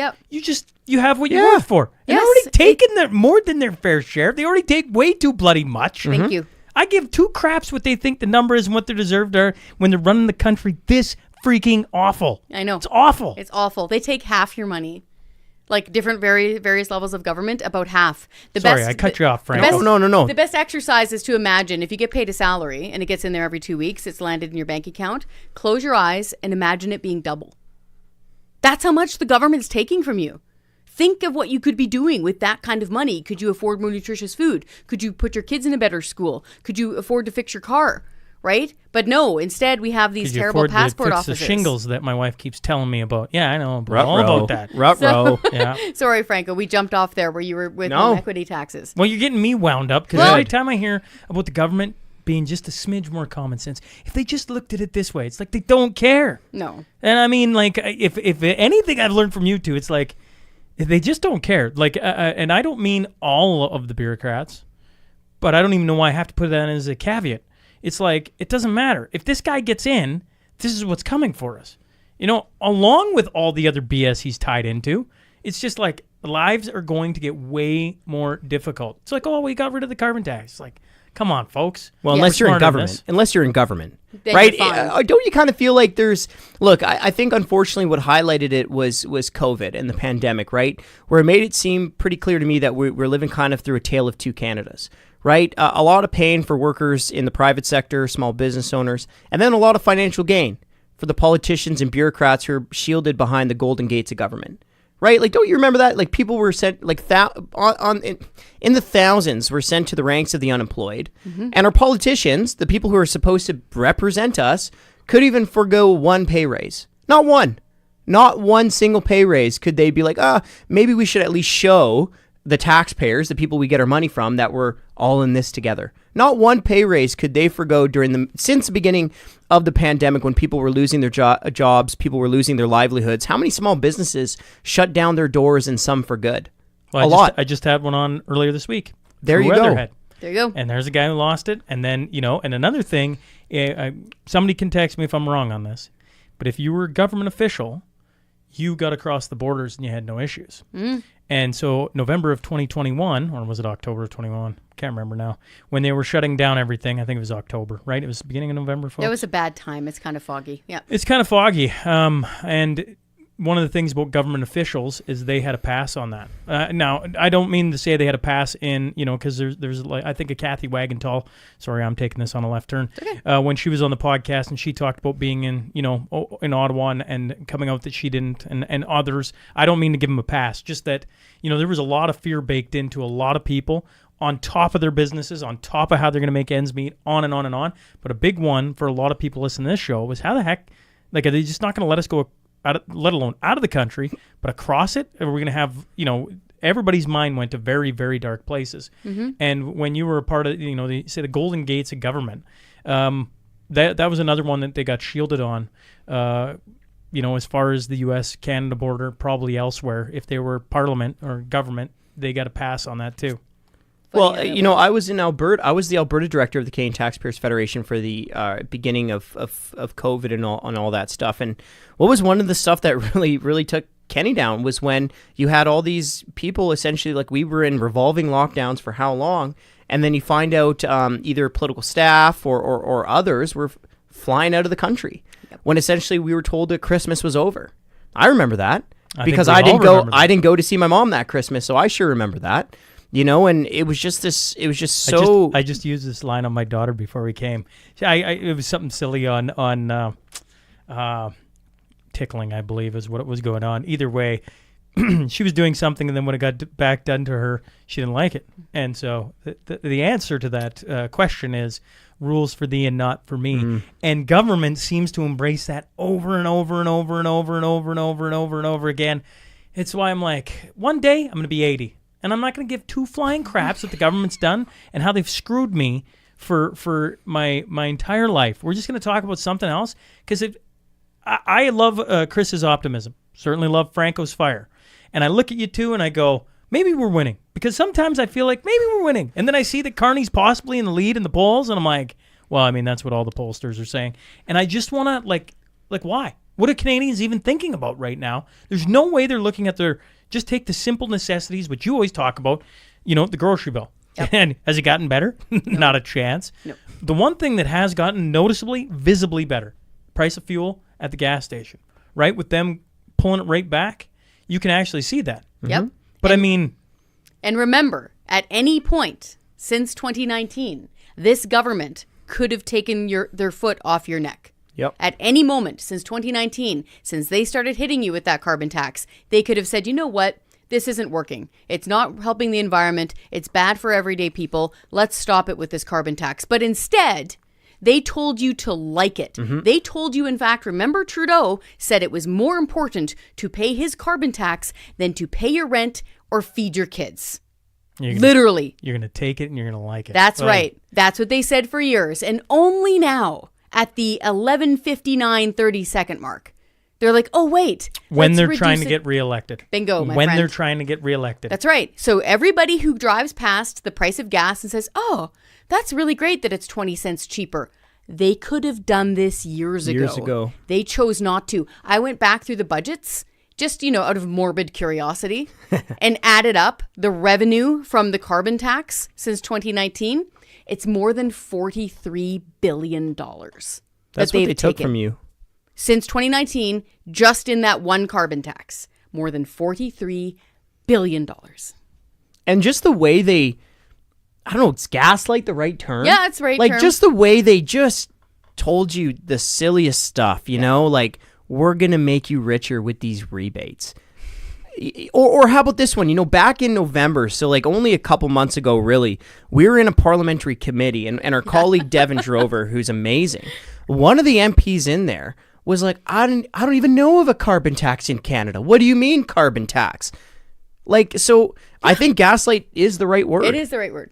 you have what you work for. And they're already taking more than their fair share. They already take way too bloody much. Thank you. I give two craps what they think the number is and what their deserved are when they're running the country this freaking awful. I know. It's awful. It's awful. They take half your money. Like different various levels of government, about half. I cut you off, Franco. No. The best exercise is to imagine if you get paid a salary and it gets in there every 2 weeks, it's landed in your bank account, close your eyes and imagine it being double. That's how much the government's taking from you. Think of what you could be doing with that kind of money. Could you afford more nutritious food? Could you put your kids in a better school? Could you afford to fix your car? Right? But no, instead we have these terrible passport offices. The shingles that my wife keeps telling me about. Yeah, I know all about that. Yeah. Sorry, Franco, we jumped off there where you were with home equity taxes. Well, you're getting me wound up because every time I hear about the government being just a smidge more common sense, if they just looked at it this way, it's like they don't care. No. And I mean, like, if anything I've learned from you two, it's like they just don't care. Like, and I don't mean all of the bureaucrats, but I don't even know why I have to put that as a caveat. It's like, it doesn't matter. If this guy gets in, this is what's coming for us. You know, along with all the other BS he's tied into, it's just like lives are going to get way more difficult. It's like, we got rid of the carbon tax. It's like, come on, folks. Well, unless you're in government. Right? Don't you kind of feel like there's... Look, I think unfortunately what highlighted it was COVID and the pandemic, right? Where it made it seem pretty clear to me that we're living kind of through a tale of two Canadas. Right? A lot of pain for workers in the private sector, small business owners, and then a lot of financial gain for the politicians and bureaucrats who are shielded behind the golden gates of government. Right? Like, don't you remember that? Like, people were sent, like, in the thousands were sent to the ranks of the unemployed. And our politicians, the people who are supposed to represent us, could even forego one pay raise. Not one. Not one single pay raise could they be like, maybe we should at least show the taxpayers, the people we get our money from, that we're all in this together. Not one pay raise could they forgo since the beginning of the pandemic, when people were losing their jobs, people were losing their livelihoods. How many small businesses shut down their doors, and some for good? Well, a lot. I just had one on earlier this week. There you go. There you go. And there's a guy who lost it. And then, and another thing, somebody can text me if I'm wrong on this, but if you were a government official, you got across the borders and you had no issues. And so November of 2021, or was it October of 21? Can't remember now. When they were shutting down everything, I think it was October, right? It was the beginning of November, folks? It was a bad time. It's kind of foggy. Yeah. It's kind of foggy. And one of the things about government officials is they had a pass on that. Now, I don't mean to say they had a pass in, because there's like, I think a Kathy Wagenthal, sorry, I'm taking this on a left turn, when she was on the podcast and she talked about being in, in Ottawa and coming out that she didn't, and others. I don't mean to give them a pass, just that, there was a lot of fear baked into a lot of people on top of their businesses, on top of how they're going to make ends meet, on and on and on. But a big one for a lot of people listening to this show was, how the heck, like, are they just not going to let us go let alone out of the country, but across it? Are we going to have, everybody's mind went to very, very dark places. And when you were a part of, the golden gates of government, that was another one that they got shielded on, as far as the U.S.-Canada border, probably elsewhere. If they were parliament or government, they got a pass on that too. Well, I was in Alberta. I was the Alberta Director of the Canadian Taxpayers Federation for the beginning of COVID and all that stuff. And what was one of the stuff that really took Kenny down was when you had all these people, essentially, like, we were in revolving lockdowns for how long, and then you find out either political staff or others were flying out of the country when essentially we were told that Christmas was over. I remember that because I didn't go to see my mom that Christmas, so I sure remember that. And it was just this. It was just so. I just used this line on my daughter before we came. It was something silly on tickling, I believe, is what it was going on. Either way, she was doing something, and then when it got back done to her, she didn't like it. And so the answer to that question is rules for thee and not for me. And government seems to embrace that over and over and over and over and over and over and over and over again. It's why I'm like, one day I'm going to be 80. And I'm not going to give two flying craps what the government's done and how they've screwed me for my entire life. We're just going to talk about something else, because I love Kris's optimism. Certainly love Franco's fire. And I look at you two and I go, maybe we're winning. Because sometimes I feel like maybe we're winning. And then I see that Carney's possibly in the lead in the polls, and I'm like, well, I mean, that's what all the pollsters are saying. And I just want to, like, why? What are Canadians even thinking about right now? There's no way they're looking at just take the simple necessities, which you always talk about, the grocery bill. Yep. And has it gotten better? No. Not a chance. No. The one thing that has gotten noticeably, visibly better, price of fuel at the gas station, right? With them pulling it right back, you can actually see that. Yep. But and remember, at any point since 2019, this government could have taken their foot off your neck. Yep. At any moment since 2019, since they started hitting you with that carbon tax, they could have said, you know what? This isn't working. It's not helping the environment. It's bad for everyday people. Let's stop it with this carbon tax. But instead, they told you to like it. They told you, in fact, remember Trudeau said it was more important to pay his carbon tax than to pay your rent or feed your kids. Literally. You're going to take it and you're going to like it. That's right. That's what they said for years. And only now, at the 11:59:30 second mark, they're like, oh, wait. When they're trying to get reelected. Bingo, my friend. When they're trying to get reelected. That's right. So everybody who drives past the price of gas and says, oh, that's really great that it's 20 cents cheaper. They could have done this years ago. They chose not to. I went back through the budgets, just, out of morbid curiosity, and added up the revenue from the carbon tax since 2019. It's more than $43 billion. That's what they took from you. Since 2019, just in that one carbon tax, more than $43 billion. And just the way they, I don't know, it's gaslight the right term? Yeah, it's right term. Just the way they just told you the silliest stuff, you know, like we're going to make you richer with these rebates. Or how about this one? You know, back in November, so like only a couple months ago, really, we were in a parliamentary committee, and our colleague Devin Drover, who's amazing, one of the MPs in there was like, I don't even know of a carbon tax in Canada. What do you mean carbon tax? Like, so I think gaslight is the right word. It is the right word.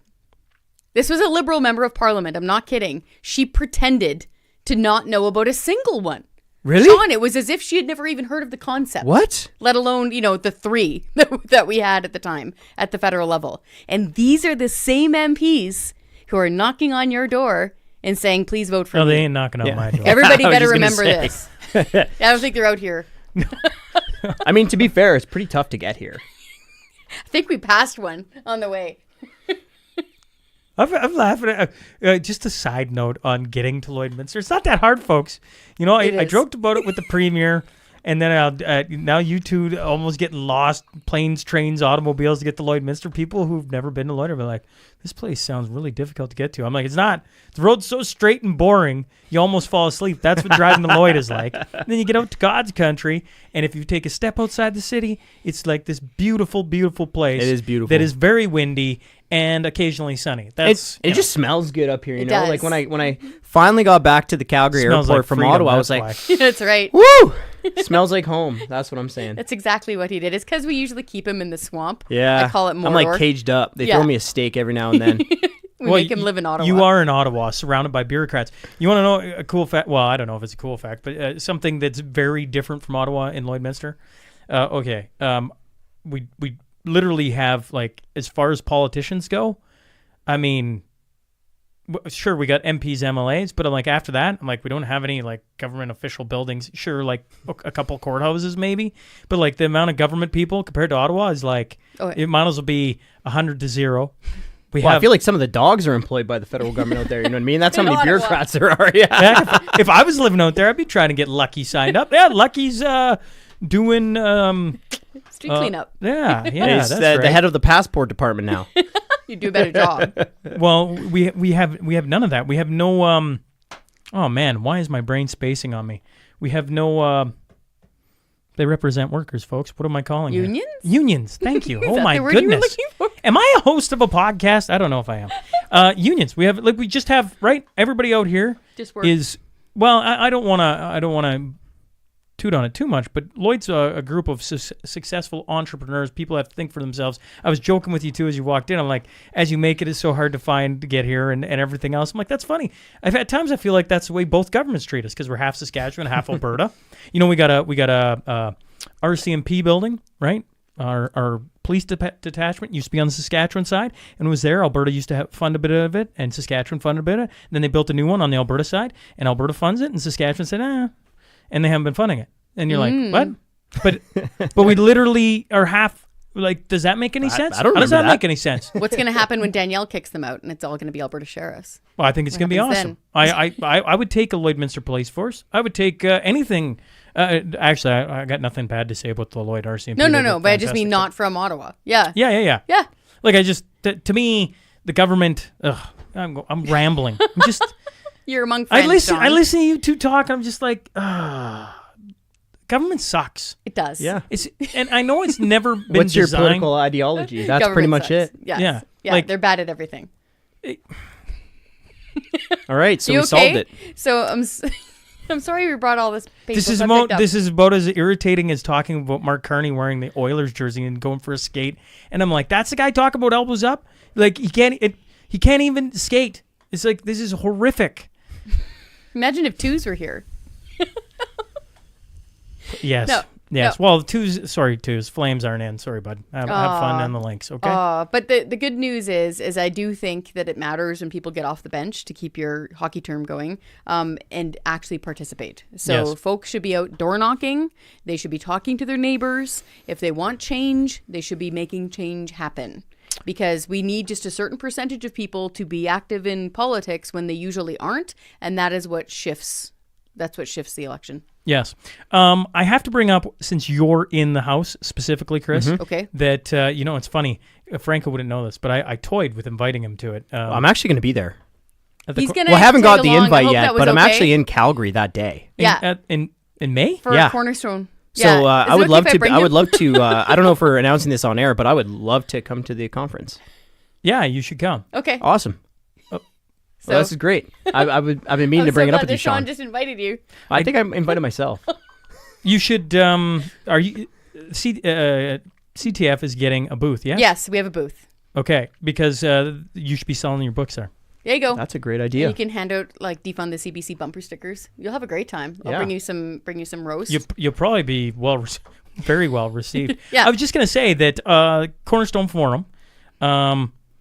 This was a Liberal member of Parliament. I'm not kidding. She pretended to not know about a single one. Really? Shaun, it was as if she had never even heard of the concept. What? Let alone, you know, the 3 that we had at the time at the federal level. And these are the same MPs who are knocking on your door and saying, please vote for me. No, they ain't knocking on my door. Everybody better remember this. I don't think they're out here. I mean, to be fair, it's pretty tough to get here. I think we passed one on the way. I'm laughing at just a side note on getting to Lloydminster. It's not that hard, folks. You know, I joked about it with the premier, and then now you two almost getting lost, planes, trains, automobiles to get to Lloydminster. People who've never been to Lloyd are like, this place sounds really difficult to get to. I'm like, it's not. The road's so straight and boring, you almost fall asleep. That's what driving to Lloyd is like. And then you get out to God's country, and if you take a step outside the city, it's like this beautiful, beautiful place. It is beautiful. That is very windy and occasionally sunny. It just smells good up here, you know? Does. Like when I finally got back to the Calgary airport like from freedom, Ottawa, I was that's like, why. That's right. woo! Smells like home. That's what I'm saying. That's exactly what he did. It's because we usually keep him in the swamp. Yeah. I call it Mordor. I'm like caged up. They throw me a steak every now and then. We make him live in Ottawa. You are in Ottawa, surrounded by bureaucrats. You want to know a cool fact? Well, I don't know if it's a cool fact, but something that's very different from Ottawa in Lloydminster. We literally have, like, as far as politicians go, I mean, sure, we got MPs, MLAs, but like after that, I'm like, we don't have any like government official buildings. Sure, like a couple courthouses maybe, but like the amount of government people compared to Ottawa is like, it might as well be 100-0. I feel like some of the dogs are employed by the federal government out there. You know what I mean? That's how many bureaucrats there are. Yeah. If I was living out there, I'd be trying to get Lucky signed up. Yeah, Lucky's doing street cleanup. Yeah, He's that's the right. head of the passport department now. You do a better job. Well, we have none of that. We have no oh man, why is my brain spacing on me? We have no they represent workers, folks. What am I calling Unions? it? Unions. Thank you. Oh my the word you were goodness. looking for? Am I a host of a podcast? I don't know if I am. Unions. We just have right. Everybody out here Just work. is well. I don't want to toot on it too much, but Lloyd's a group of successful entrepreneurs, people that think for themselves. I was joking with you too as you walked in. I'm like, as you make it, it's so hard to find to get here and everything else. I'm like, that's funny. At times I feel like that's the way both governments treat us because we're half Saskatchewan, half Alberta. You know, we got a RCMP building, right? Our police detachment used to be on the Saskatchewan side and was there. Alberta used to fund a bit of it, and Saskatchewan funded a bit of it. Then they built a new one on the Alberta side, and Alberta funds it, and Saskatchewan said, and they haven't been funding it. And you're like, what? But we literally are half, like, does that make any sense? I don't How does that remember that. make any sense? What's going to happen when Danielle kicks them out and it's all going to be Alberta sheriffs? Well, I think it's going to be awesome. I would take a Lloydminster police force. I would take anything. Actually, I got nothing bad to say about the Lloyd RCMP. No, but I just mean not from Ottawa. Yeah. Yeah. Like, I just, to me, the government, I'm rambling. I'm just... You're among friends, I listen to you two talk, and I'm just like, government sucks. It does. Yeah. And I know it's never been What's your designed. political ideology? That's Government pretty much sucks. it. Yes. Yeah. Like- They're bad at everything. All right, so You we okay? solved it. So I'm sorry we brought all this painful This is about as irritating as talking about Mark Carney wearing the Oilers jersey and going for a skate. And I'm like, that's the guy talking about elbows up? Like, he can't even skate. It's like, this is horrific. Imagine if twos were here. Yes. No. Yes. Well, twos. Flames aren't in. Sorry, bud. Have fun in the links, okay? But the good news is I do think that it matters when people get off the bench to keep your hockey term going and actually participate. So Yes. folks should be out door knocking. They should be talking to their neighbors. If they want change, they should be making change happen. Because we need just a certain percentage of people to be active in politics when they usually aren't. And that is what shifts. That's what shifts the election. Yes. I have to bring up, since you're in the house specifically, Kris, Okay. that, it's funny. Franco wouldn't know this, but I toyed with inviting him to it. I'm actually going to be there. He's gonna. Well, I haven't got the along. invite yet, but I'm okay. actually in Calgary that day. In May? For Cornerstone. So I would love to. I would you? love to. I don't know if we're announcing this on air, but I would love to come to the conference. Yeah, you should come. Okay. Awesome. So, well, this is great. I've been meaning to bring it up with you, Shaun. Shaun just invited you. I think I invited myself. You should. Are you? CTF is getting a booth. Yeah. Yes, we have a booth. Okay, because you should be selling your books there. There you go. That's a great idea. And you can hand out like defund the CBC bumper stickers. You'll have a great time. I'll bring you some roast. You'll probably be very well received. Yeah. I was just gonna say that Cornerstone Forum,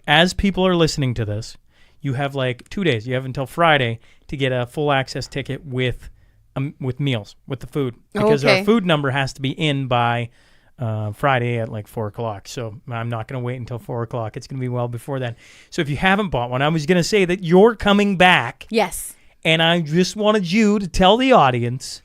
as people are listening to this, you have like 2 days. You have until Friday to get a full access ticket with meals, with the food, because our food number has to be in by Friday at like 4:00. So I'm not going to wait until 4:00. It's going to be well before then. So if you haven't bought one, I was going to say that you're coming back. Yes. And I just wanted you to tell the audience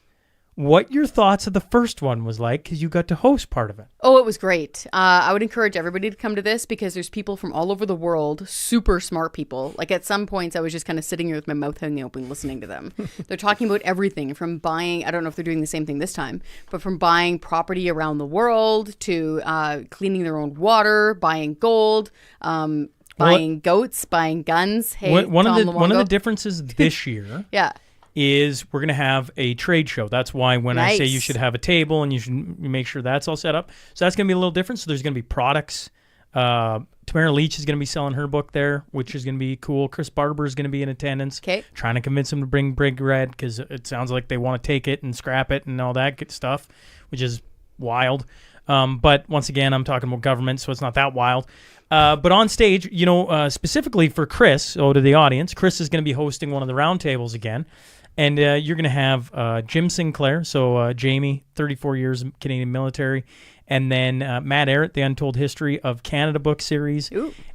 what your thoughts of the first one was like, because you got to host part of it. Oh, it was great. I would encourage everybody to come to this because there's people from all over the world, super smart people. Like at some points, I was just kind of sitting here with my mouth hanging open listening to them. They're talking about everything from buying, I don't know if they're doing the same thing this time, but from buying property around the world to cleaning their own water, buying gold, buying goats, buying guns. Hey, one of the differences this year yeah. is we're going to have a trade show. That's why when I say you should have a table and you should make sure that's all set up. So that's going to be a little different. So there's going to be products. Tamara Leach is going to be selling her book there, which is going to be cool. Chris Barber is going to be in attendance. Okay. Trying to convince them to bring Big Red because it sounds like they want to take it and scrap it and all that good stuff, which is wild. But once again, I'm talking about government, so it's not that wild. But on stage, specifically for Kris, to the audience, Kris is going to be hosting one of the roundtables again. And you're going to have Jim Sinclair, so Jamie, 34 years Canadian military, and then Matt Ehret, The Untold History of Canada book series,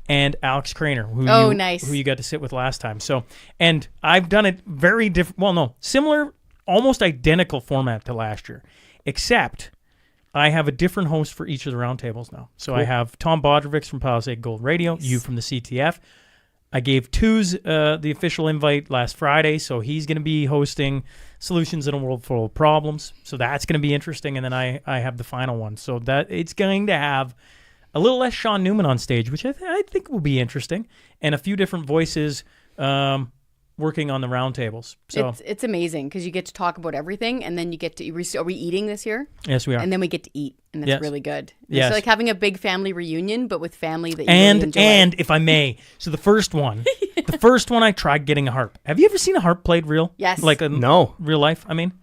and Alex Craner, who you got to sit with last time. So, and I've done it very different, similar, almost identical format to last year, except I have a different host for each of the roundtables now. So I have Tom Bodrovics from Palisade Gold Radio, you from the CTF. I gave Twos the official invite last Friday, so he's going to be hosting Solutions in a World Full of Problems. So that's going to be interesting, and then I have the final one. So that it's going to have a little less Shaun Newman on stage, which I think will be interesting, and a few different voices working on the roundtables. So it's amazing because you get to talk about everything, and then you get to. Are we eating this year? Yes, we are. And then we get to eat, and that's really good. Yes. It's like having a big family reunion, but with family that you really enjoy. And if I may, so the first one I tried getting a harp. Have you ever seen a harp played real? Yes. Like no real life? I mean,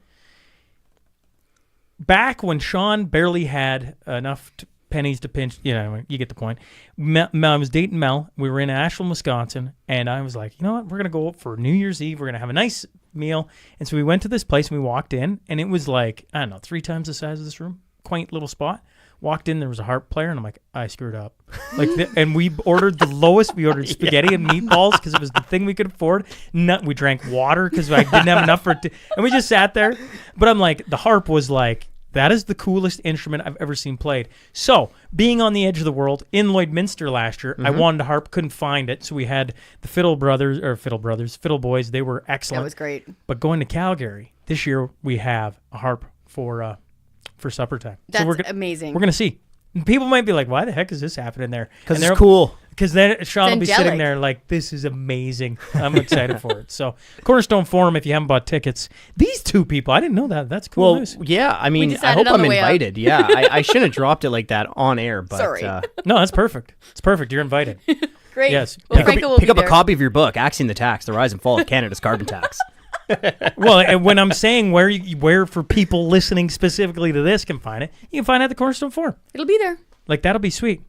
back when Shaun barely had enough pennies to pinch, you get the point. I was dating Mel. We were in Ashland, Wisconsin, and I was like, you know what? We're going to go up for New Year's Eve. We're going to have a nice meal. And so we went to this place, and we walked in, and it was like, I don't know, 3 times the size of this room. Quaint little spot. Walked in, there was a harp player, and I'm like, I screwed up. And we ordered the lowest. We ordered spaghetti and meatballs because it was the thing we could afford. We drank water because I didn't have enough for it. And we just sat there. But I'm like, the harp was like, that is the coolest instrument I've ever seen played. So, being on the edge of the world in Lloydminster last year, I wanted a harp, couldn't find it. So we had the Fiddle Boys. They were excellent. That was great. But going to Calgary this year, we have a harp for supper time. That's amazing. We're going to see. And people might be like, why the heck is this happening there? Because it's cool. Because then Shaun will be sitting there like, this is amazing. I'm excited for it. So, Cornerstone Forum, if you haven't bought tickets, these 2 people, I didn't know that. That's cool news. Yeah, I mean, I hope I'm invited. Yeah, I shouldn't have dropped it like that on air. But sorry. No, that's perfect. It's perfect. You're invited. Great. Yes. Well, Franco will pick up there. a copy of your book, Axing the Tax, The Rise and Fall of Canada's Carbon Tax. Well, and when I'm saying where for people listening specifically to this can find it, you can find it at the Cornerstone Forum. It'll be there. Like, that'll be sweet.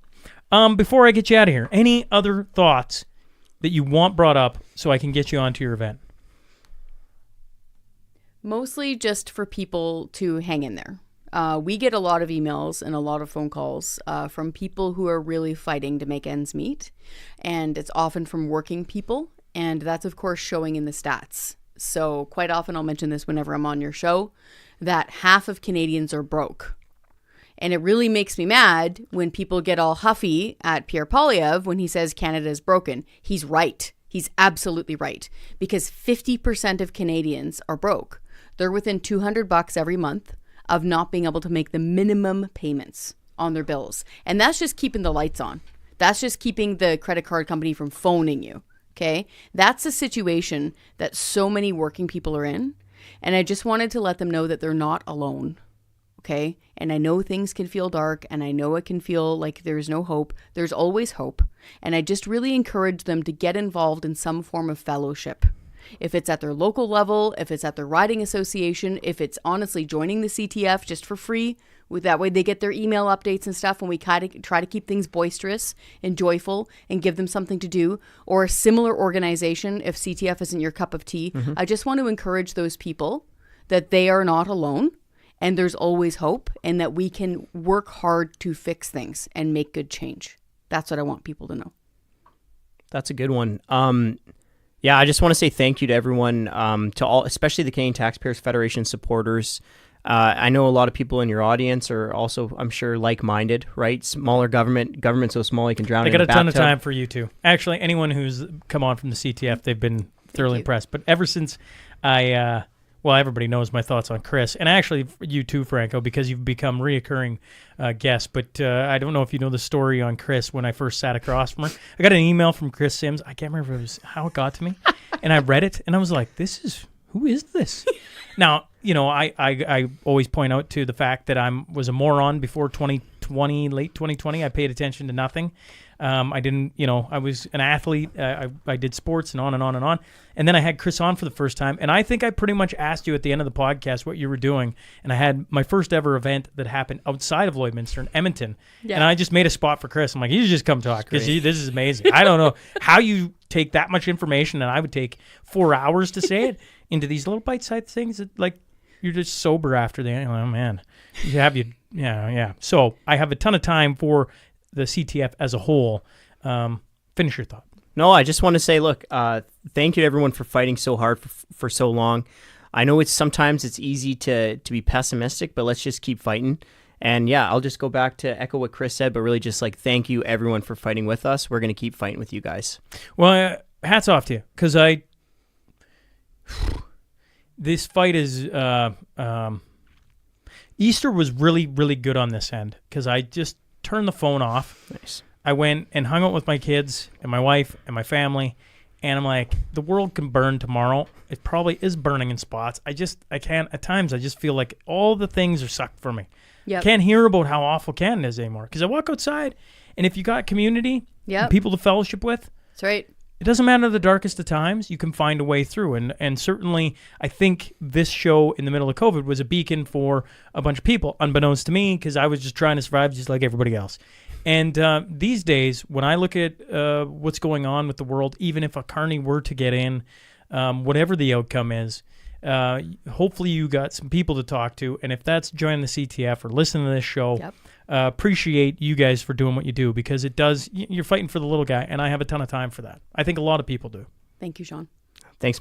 Before I get you out of here, any other thoughts that you want brought up so I can get you onto your event? Mostly just for people to hang in there. We get a lot of emails and a lot of phone calls from people who are really fighting to make ends meet. And it's often from working people. And that's, of course, showing in the stats. So quite often, I'll mention this whenever I'm on your show, that half of Canadians are broke. And it really makes me mad when people get all huffy at Pierre Poilievre when he says Canada is broken. He's right. He's absolutely right, because 50% of Canadians are broke. They're within $200 every month of not being able to make the minimum payments on their bills. And that's just keeping the lights on. That's just keeping the credit card company from phoning you. Okay? That's a situation that so many working people are in. And I just wanted to let them know that they're not alone. Okay? And I know things can feel dark, and I know it can feel like there's no hope. There's always hope. And I just really encourage them to get involved in some form of fellowship. If it's at their local level, if it's at their riding association, if it's honestly joining the CTF just for free, with that way they get their email updates and stuff, and we try to keep things boisterous and joyful and give them something to do, or a similar organization if CTF isn't your cup of tea. I just want to encourage those people that they are not alone, and there's always hope, and that we can work hard to fix things and make good change. That's what I want people to know. That's a good one. Yeah, I just want to say thank you to everyone, to all, especially the Canadian Taxpayers Federation supporters. I know a lot of people in your audience are also, I'm sure, like-minded, right? Smaller government so small you can drown in a bathtub. They got a ton of time for you too. Actually, anyone who's come on from the CTF, they've been thoroughly impressed. But ever since well, everybody knows my thoughts on Kris, and actually you too, Franco, because you've become reoccurring guest. But I don't know if you know the story on Kris when I first sat across from her. I got an email from Kris Sims. I can't remember how it got to me, and I read it, and I was like, who is this? Now, I always point out to the fact that I was a moron before 2020, late 2020. I paid attention to nothing. I didn't, I was an athlete. I did sports and on and on and on. And then I had Kris on for the first time. And I think I pretty much asked you at the end of the podcast what you were doing. And I had my first ever event that happened outside of Lloydminster in Edmonton. Yeah. And I just made a spot for Kris. I'm like, you should just come talk, because this is amazing. I don't know how you take that much information, and I would take 4 hours to say it, into these little bite-sized things that, like, you're just sober after the, oh man, yeah. So I have a ton of time for the CTF as a whole. Finish your thought. No, I just want to say, look, thank you to everyone for fighting so hard for so long. I know sometimes it's easy to be pessimistic, but let's just keep fighting. And yeah, I'll just go back to echo what Kris said, but really just like, thank you everyone for fighting with us. We're going to keep fighting with you guys. Well, hats off to you, because this fight is, Easter was really, really good on this end, because I just turned the phone off. Nice. I went and hung out with my kids and my wife and my family, and I'm like, the world can burn tomorrow. It probably is burning in spots. I can't, at times, I just feel like all the things are sucked for me. Yep. I can't hear about how awful Canada is anymore, because I walk outside, and if you got community, and people to fellowship with, that's right. It doesn't matter the darkest of times, you can find a way through. And certainly, I think this show in the middle of COVID was a beacon for a bunch of people, unbeknownst to me, because I was just trying to survive just like everybody else. And these days, when I look at what's going on with the world, even if a Carney were to get in, whatever the outcome is, hopefully you got some people to talk to. And if that's joining the CTF or listening to this show, appreciate you guys for doing what you do, because you're fighting for the little guy, and I have a ton of time for that. I think a lot of people do. Thank you, Shaun. Thanks.